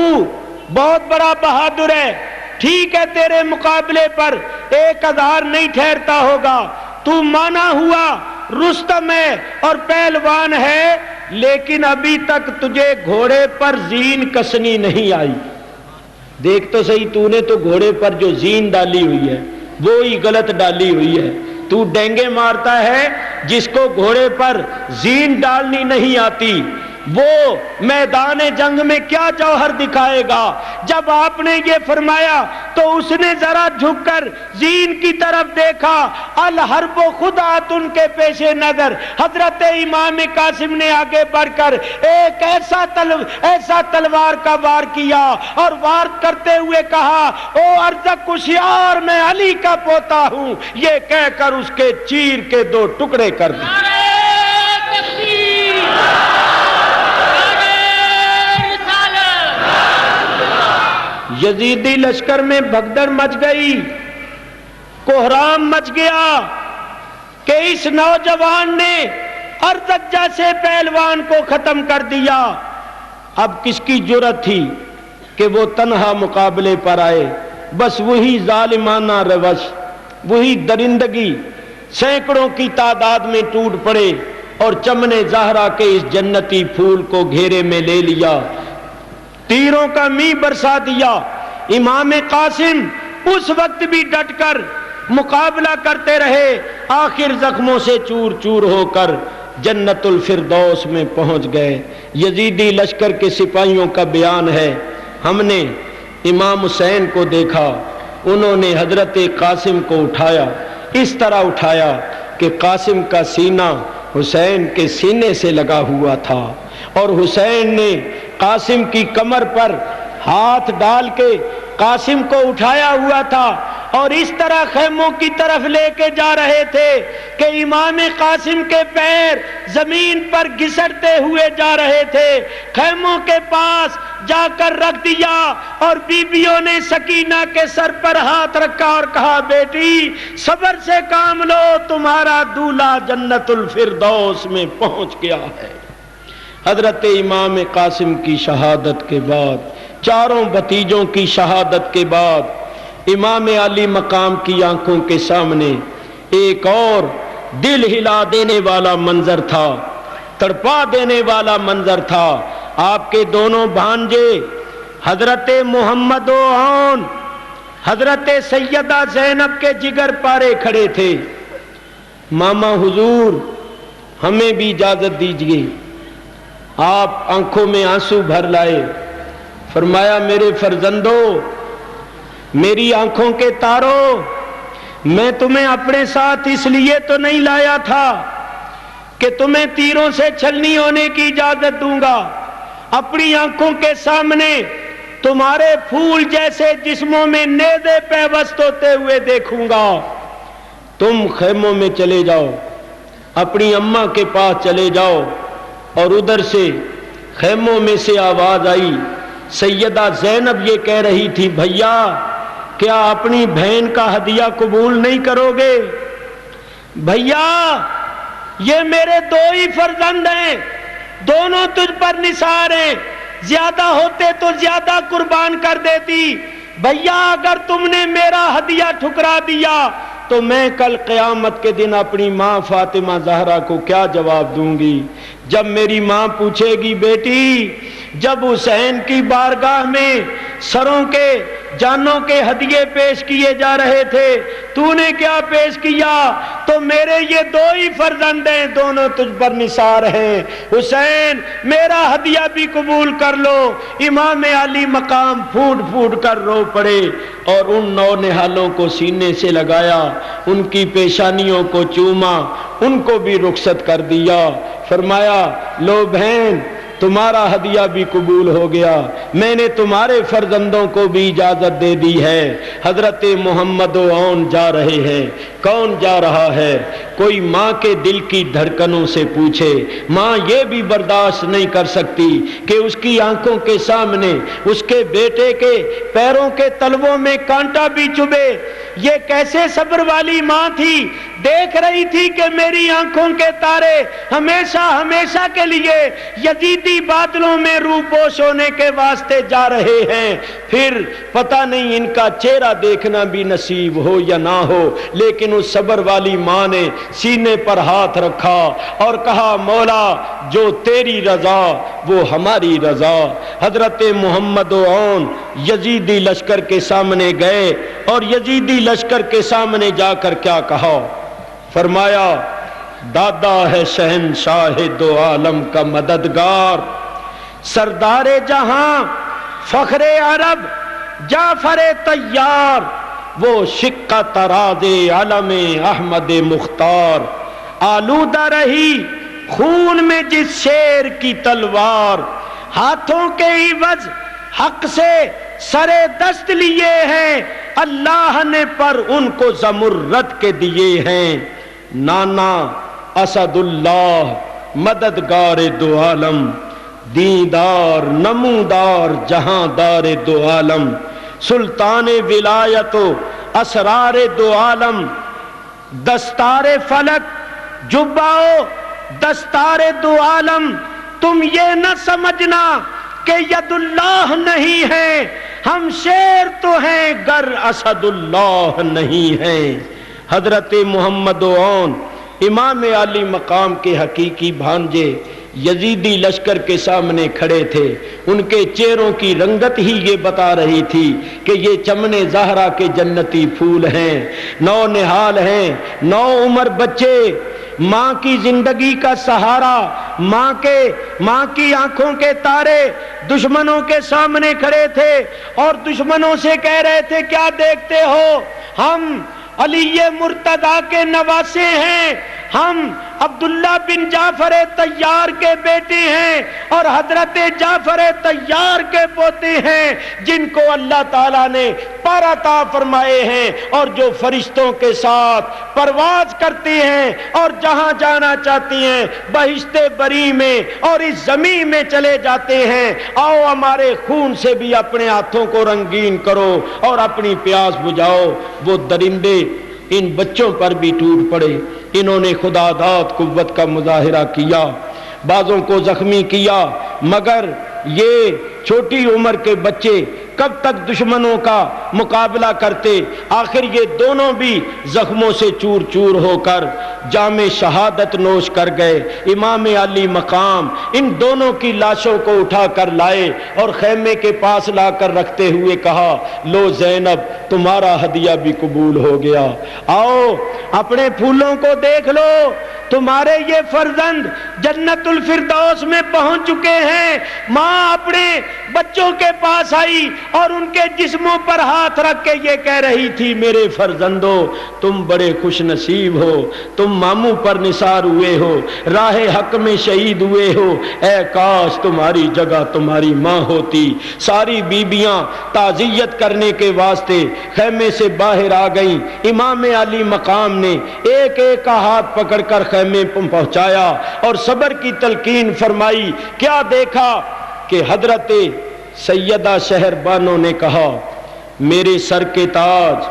بہت بڑا بہادر ہے، ٹھیک ہے تیرے مقابلے پر 1000 نہیں ٹھہرتا ہوگا، تو مانا ہوا رستم ہے اور پہلوان ہے، لیکن ابھی تک تجھے گھوڑے پر زین کسنی نہیں آئی۔ دیکھ تو صحیح، تو نے تو گھوڑے پر جو زین ڈالی ہوئی ہے وہی غلط ڈالی ہوئی ہے، تو ڈینگے مارتا ہے جس کو گھوڑے پر زین ڈالنی نہیں آتی۔ وہ میدان جنگ میں کیا جوہر دکھائے گا؟ جب آپ نے یہ فرمایا تو اس نے ذرا جھک کر زین کی طرف دیکھا، الحرب خدعۃ ان کے پیش نظر۔ حضرت امام قاسم نے آگے بڑھ کر ایک ایسا تلوار کا وار کیا اور وار کرتے ہوئے کہا، او ارزق ہوشیار، میں علی کا پوتا ہوں، یہ کہہ کر اس کے چیر کے 2 ٹکڑے کر دیے۔ نعرہ تکبیر، نعرہ رسالت۔ یزیدی لشکر میں بھگدڑ مچ گئی، کوہرام مچ گیا کہ اس نوجوان نے ارزق جیسے پہلوان کو ختم کر دیا۔ اب کس کی جرأت تھی کہ وہ تنہا مقابلے پر آئے؟ بس وہی ظالمانہ روش، وہی درندگی سینکڑوں کی تعداد میں ٹوٹ پڑے اور چمن زہرا کے اس جنتی پھول کو گھیرے میں لے لیا، تیروں کا می برسا دیا۔ امام قاسم اس وقت بھی ڈٹ کر مقابلہ کرتے رہے، آخر زخموں سے چور چور ہو کر جنت الفردوس میں پہنچ گئے۔ یزیدی لشکر کے سپاہیوں کا بیان ہے، ہم نے امام حسین کو دیکھا، انہوں نے حضرت قاسم کو اٹھایا، اس طرح اٹھایا کہ قاسم کا سینہ حسین کے سینے سے لگا ہوا تھا، اور حسین نے قاسم کی کمر پر ہاتھ ڈال کے قاسم کو اٹھایا ہوا تھا، اور اس طرح خیموں کی طرف لے کے جا رہے تھے کہ امام قاسم کے پیر زمین پر گھسٹتے ہوئے جا رہے تھے۔ خیموں کے پاس جا کر رکھ دیا اور بیویوں نے سکینہ کے سر پر ہاتھ رکھا اور کہا، بیٹی صبر سے کام لو، تمہارا دولہا جنت الفردوس میں پہنچ گیا ہے۔ حضرت امام قاسم کی شہادت کے بعد، چاروں بھتیجوں کی شہادت کے بعد، امام علی مقام کی آنکھوں کے سامنے ایک اور دل ہلا دینے والا منظر تھا، تڑپا دینے والا منظر تھا۔ آپ کے دونوں بھانجے حضرت محمد و عون، حضرت سیدہ زینب کے جگر پارے کھڑے تھے۔ ماما حضور ہمیں بھی اجازت دیجیے۔ آپ آنکھوں میں آنسو بھر لائے، فرمایا، میرے فرزندو، میری آنکھوں کے تاروں، میں تمہیں اپنے ساتھ اس لیے تو نہیں لایا تھا کہ تمہیں تیروں سے چھلنی ہونے کی اجازت دوں گا، اپنی آنکھوں کے سامنے تمہارے پھول جیسے جسموں میں نیزے پیوست ہوتے ہوئے دیکھوں گا۔ تم خیموں میں چلے جاؤ، اپنی اماں کے پاس چلے جاؤ۔ اور ادھر سے خیموں میں سے آواز آئی، سیدہ زینب یہ کہہ رہی تھی، بھیا کیا اپنی بہن کا ہدیہ قبول نہیں کرو گے؟ بھیا یہ میرے 2 ہی فرزند ہیں، دونوں تجھ پر نثار ہیں، زیادہ ہوتے تو زیادہ قربان کر دیتی۔ بھیا اگر تم نے میرا ہدیہ ٹھکرا دیا تو میں کل قیامت کے دن اپنی ماں فاطمہ زہرا کو کیا جواب دوں گی؟ جب میری ماں پوچھے گی، بیٹی جب حسین کی بارگاہ میں سروں کے جانوں کے ہدیے پیش کیے جا رہے تھے، تو نے کیا پیش کیا؟ تو میرے یہ 2 ہی فرزند ہیں، دونوں تجھ پر نثار ہیں، حسین میرا ہدیہ بھی قبول کر لو۔ امام علی مقام پھوٹ پھوٹ کر رو پڑے اور ان نونہالوں کو سینے سے لگایا، ان کی پیشانیوں کو چوما، ان کو بھی رخصت کر دیا، فرمایا، لو بہن تمہارا ہدیہ بھی قبول ہو گیا، میں نے تمہارے فرزندوں کو بھی اجازت دے دی ہے۔ حضرت محمد و عون جا رہے ہیں۔ کون جا رہا ہے؟ کوئی ماں کے دل کی دھڑکنوں سے پوچھے، ماں یہ بھی برداشت نہیں کر سکتی کہ اس کی آنکھوں کے سامنے اس کے بیٹے کے پیروں کے تلووں میں کانٹا بھی چبھے۔ یہ کیسے صبر والی ماں تھی، دیکھ رہی تھی کہ میری آنکھوں کے تارے ہمیشہ ہمیشہ کے لیے یزیدی بادلوں میں روپوش ہونے کے واسطے جا رہے ہیں، پھر پتہ نہیں ان کا چہرہ دیکھنا بھی نصیب ہو یا نہ ہو، لیکن اس صبر والی ماں نے سینے پر ہاتھ رکھا اور کہا، مولا جو تیری رضا وہ ہماری رضا۔ حضرت محمد و عون یزیدی لشکر کے سامنے گئے اور یزیدی لشکر کے سامنے جا کر کیا کہا؟ فرمایا، دادا ہے شہنشاہ دو عالم کا مددگار، سردار جہاں فخر عرب جعفر طیار، وہ شقہ تراز علم احمد مختار، آلودہ رہی خون میں جس شیر کی تلوار، ہاتھوں کے عوض حق سے سرے دست لیے ہیں، اللہ نے پر ان کو زمرد کے دیے ہیں۔ نانا اسد اللہ مددگار دو عالم، دیندار نمودار جہاں دار دو عالم، سلطان ولایت و اسرار دو عالم، دستار فلک جباؤ دستار دو عالم۔ تم یہ نہ سمجھنا کہ ید اللہ نہیں ہے، ہم شیر تو ہیں گر اسد اللہ نہیں ہیں۔ حضرت محمد عون امام علی مقام کے حقیقی بھانجے یزیدی لشکر کے سامنے کھڑے تھے، ان کے چہروں کی رنگت ہی یہ بتا رہی تھی کہ یہ چمن زہرا کے جنتی پھول ہیں، نو نہال ہیں، نو عمر بچے، ماں کی زندگی کا سہارا، ماں کی آنکھوں کے تارے دشمنوں کے سامنے کھڑے تھے اور دشمنوں سے کہہ رہے تھے کیا دیکھتے ہو، ہم علی مرتضیٰ کے نواسے ہیں، ہم عبداللہ بن جعفر طیار کے بیٹے ہیں اور حضرت جعفر طیار کے پوتے ہیں، جن کو اللہ تعالیٰ نے پر عطا فرمائے ہیں اور جو فرشتوں کے ساتھ پرواز کرتے ہیں اور جہاں جانا چاہتے ہیں بہشت بری میں اور اس زمین میں چلے جاتے ہیں۔ آؤ ہمارے خون سے بھی اپنے ہاتھوں کو رنگین کرو اور اپنی پیاس بجھاؤ۔ وہ درندے ان بچوں پر بھی ٹوٹ پڑے، انہوں نے خدا داد قوت کا مظاہرہ کیا، بعضوں کو زخمی کیا، مگر یہ چھوٹی عمر کے بچے کب تک دشمنوں کا مقابلہ کرتے؟ آخر یہ دونوں بھی زخموں سے چور چور ہو کر جام شہادت نوش کر گئے۔ امام علی مقام ان دونوں کی لاشوں کو اٹھا کر لائے اور خیمے کے پاس لا کر رکھتے ہوئے کہا، لو زینب تمہارا ہدیہ بھی قبول ہو گیا، آؤ اپنے پھولوں کو دیکھ لو، تمہارے یہ فرزند جنت الفردوس میں پہنچ چکے ہیں۔ ماں اپنے بچوں کے پاس آئی اور ان کے جسموں پر ہاتھ رکھ کے یہ کہہ رہی تھی، میرے فرزندو تم بڑے خوش نصیب ہو، تم ماموں پر نثار ہوئے ہو، راہ حق میں شہید ہوئے ہو، اے کاش تمہاری جگہ تمہاری ماں ہوتی۔ ساری بیبیاں تعزیت کرنے کے واسطے خیمے سے باہر آ گئیں۔ امام علی مقام نے ایک ایک کا ہاتھ پکڑ کر خیمے پہنچایا اور صبر کی تلقین فرمائی۔ کیا دیکھا کہ حضرت سیدہ شہر بانو نے کہا، میرے سر کے تاج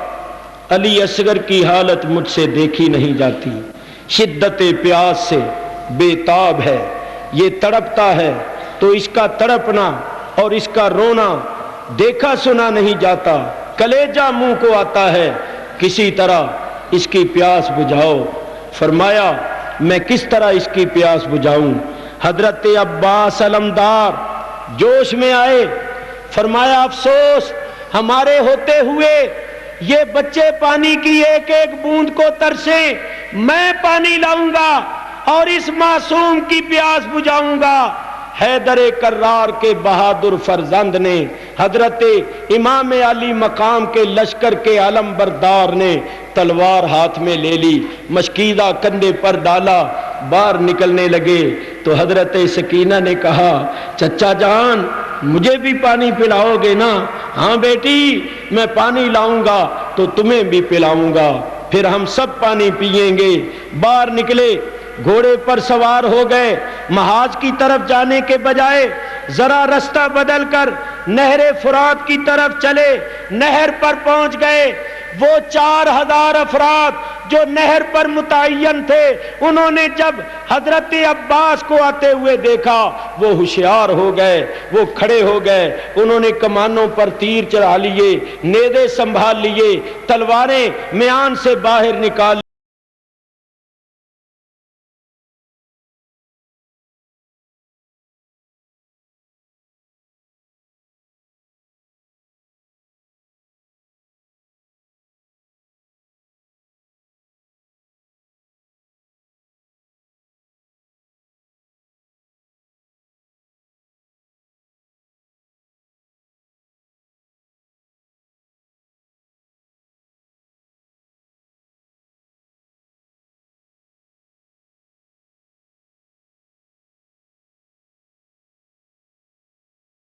علی اصغر کی حالت مجھ سے دیکھی نہیں جاتی، شدت پیاس سے بے تاب ہے، یہ تڑپتا ہے تو اس کا تڑپنا اور اس کا رونا دیکھا سنا نہیں جاتا، کلیجہ منہ کو آتا ہے، کسی طرح اس کی پیاس بجھاؤ۔ فرمایا میں کس طرح اس کی پیاس بجھاؤں؟ حضرت عباس علمدار جوش میں آئے، فرمایا افسوس ہمارے ہوتے ہوئے یہ بچے پانی کی ایک ایک بوند کو ترسیں، میں پانی لاؤں گا اور اس معصوم کی پیاس بجھاؤں گا۔ حیدر کرار کے بہادر فرزند نے، حضرت امام علی مقام کے لشکر کے علم بردار نے تلوار ہاتھ میں لے لی، مشکیزہ کندھے پر ڈالا، باہر نکلنے لگے تو حضرت سکینہ نے کہا، چچا جان مجھے بھی پانی پلاؤ گے نا؟ ہاں بیٹی میں پانی لاؤں گا تو تمہیں بھی پلاؤں گا، پھر ہم سب پانی پیئیں گے۔ باہر نکلے، گھوڑے پر سوار ہو گئے، محاذ کی طرف جانے کے بجائے ذرا رستہ بدل کر نہر فرات کی طرف چلے، نہر پر پہنچ گئے۔ وہ 4000 افراد جو نہر پر متعین تھے، انہوں نے جب حضرت عباس کو آتے ہوئے دیکھا وہ ہوشیار ہو گئے، وہ کھڑے ہو گئے، انہوں نے کمانوں پر تیر چڑھا لیے، نیزے سنبھال لیے، تلواریں میان سے باہر نکال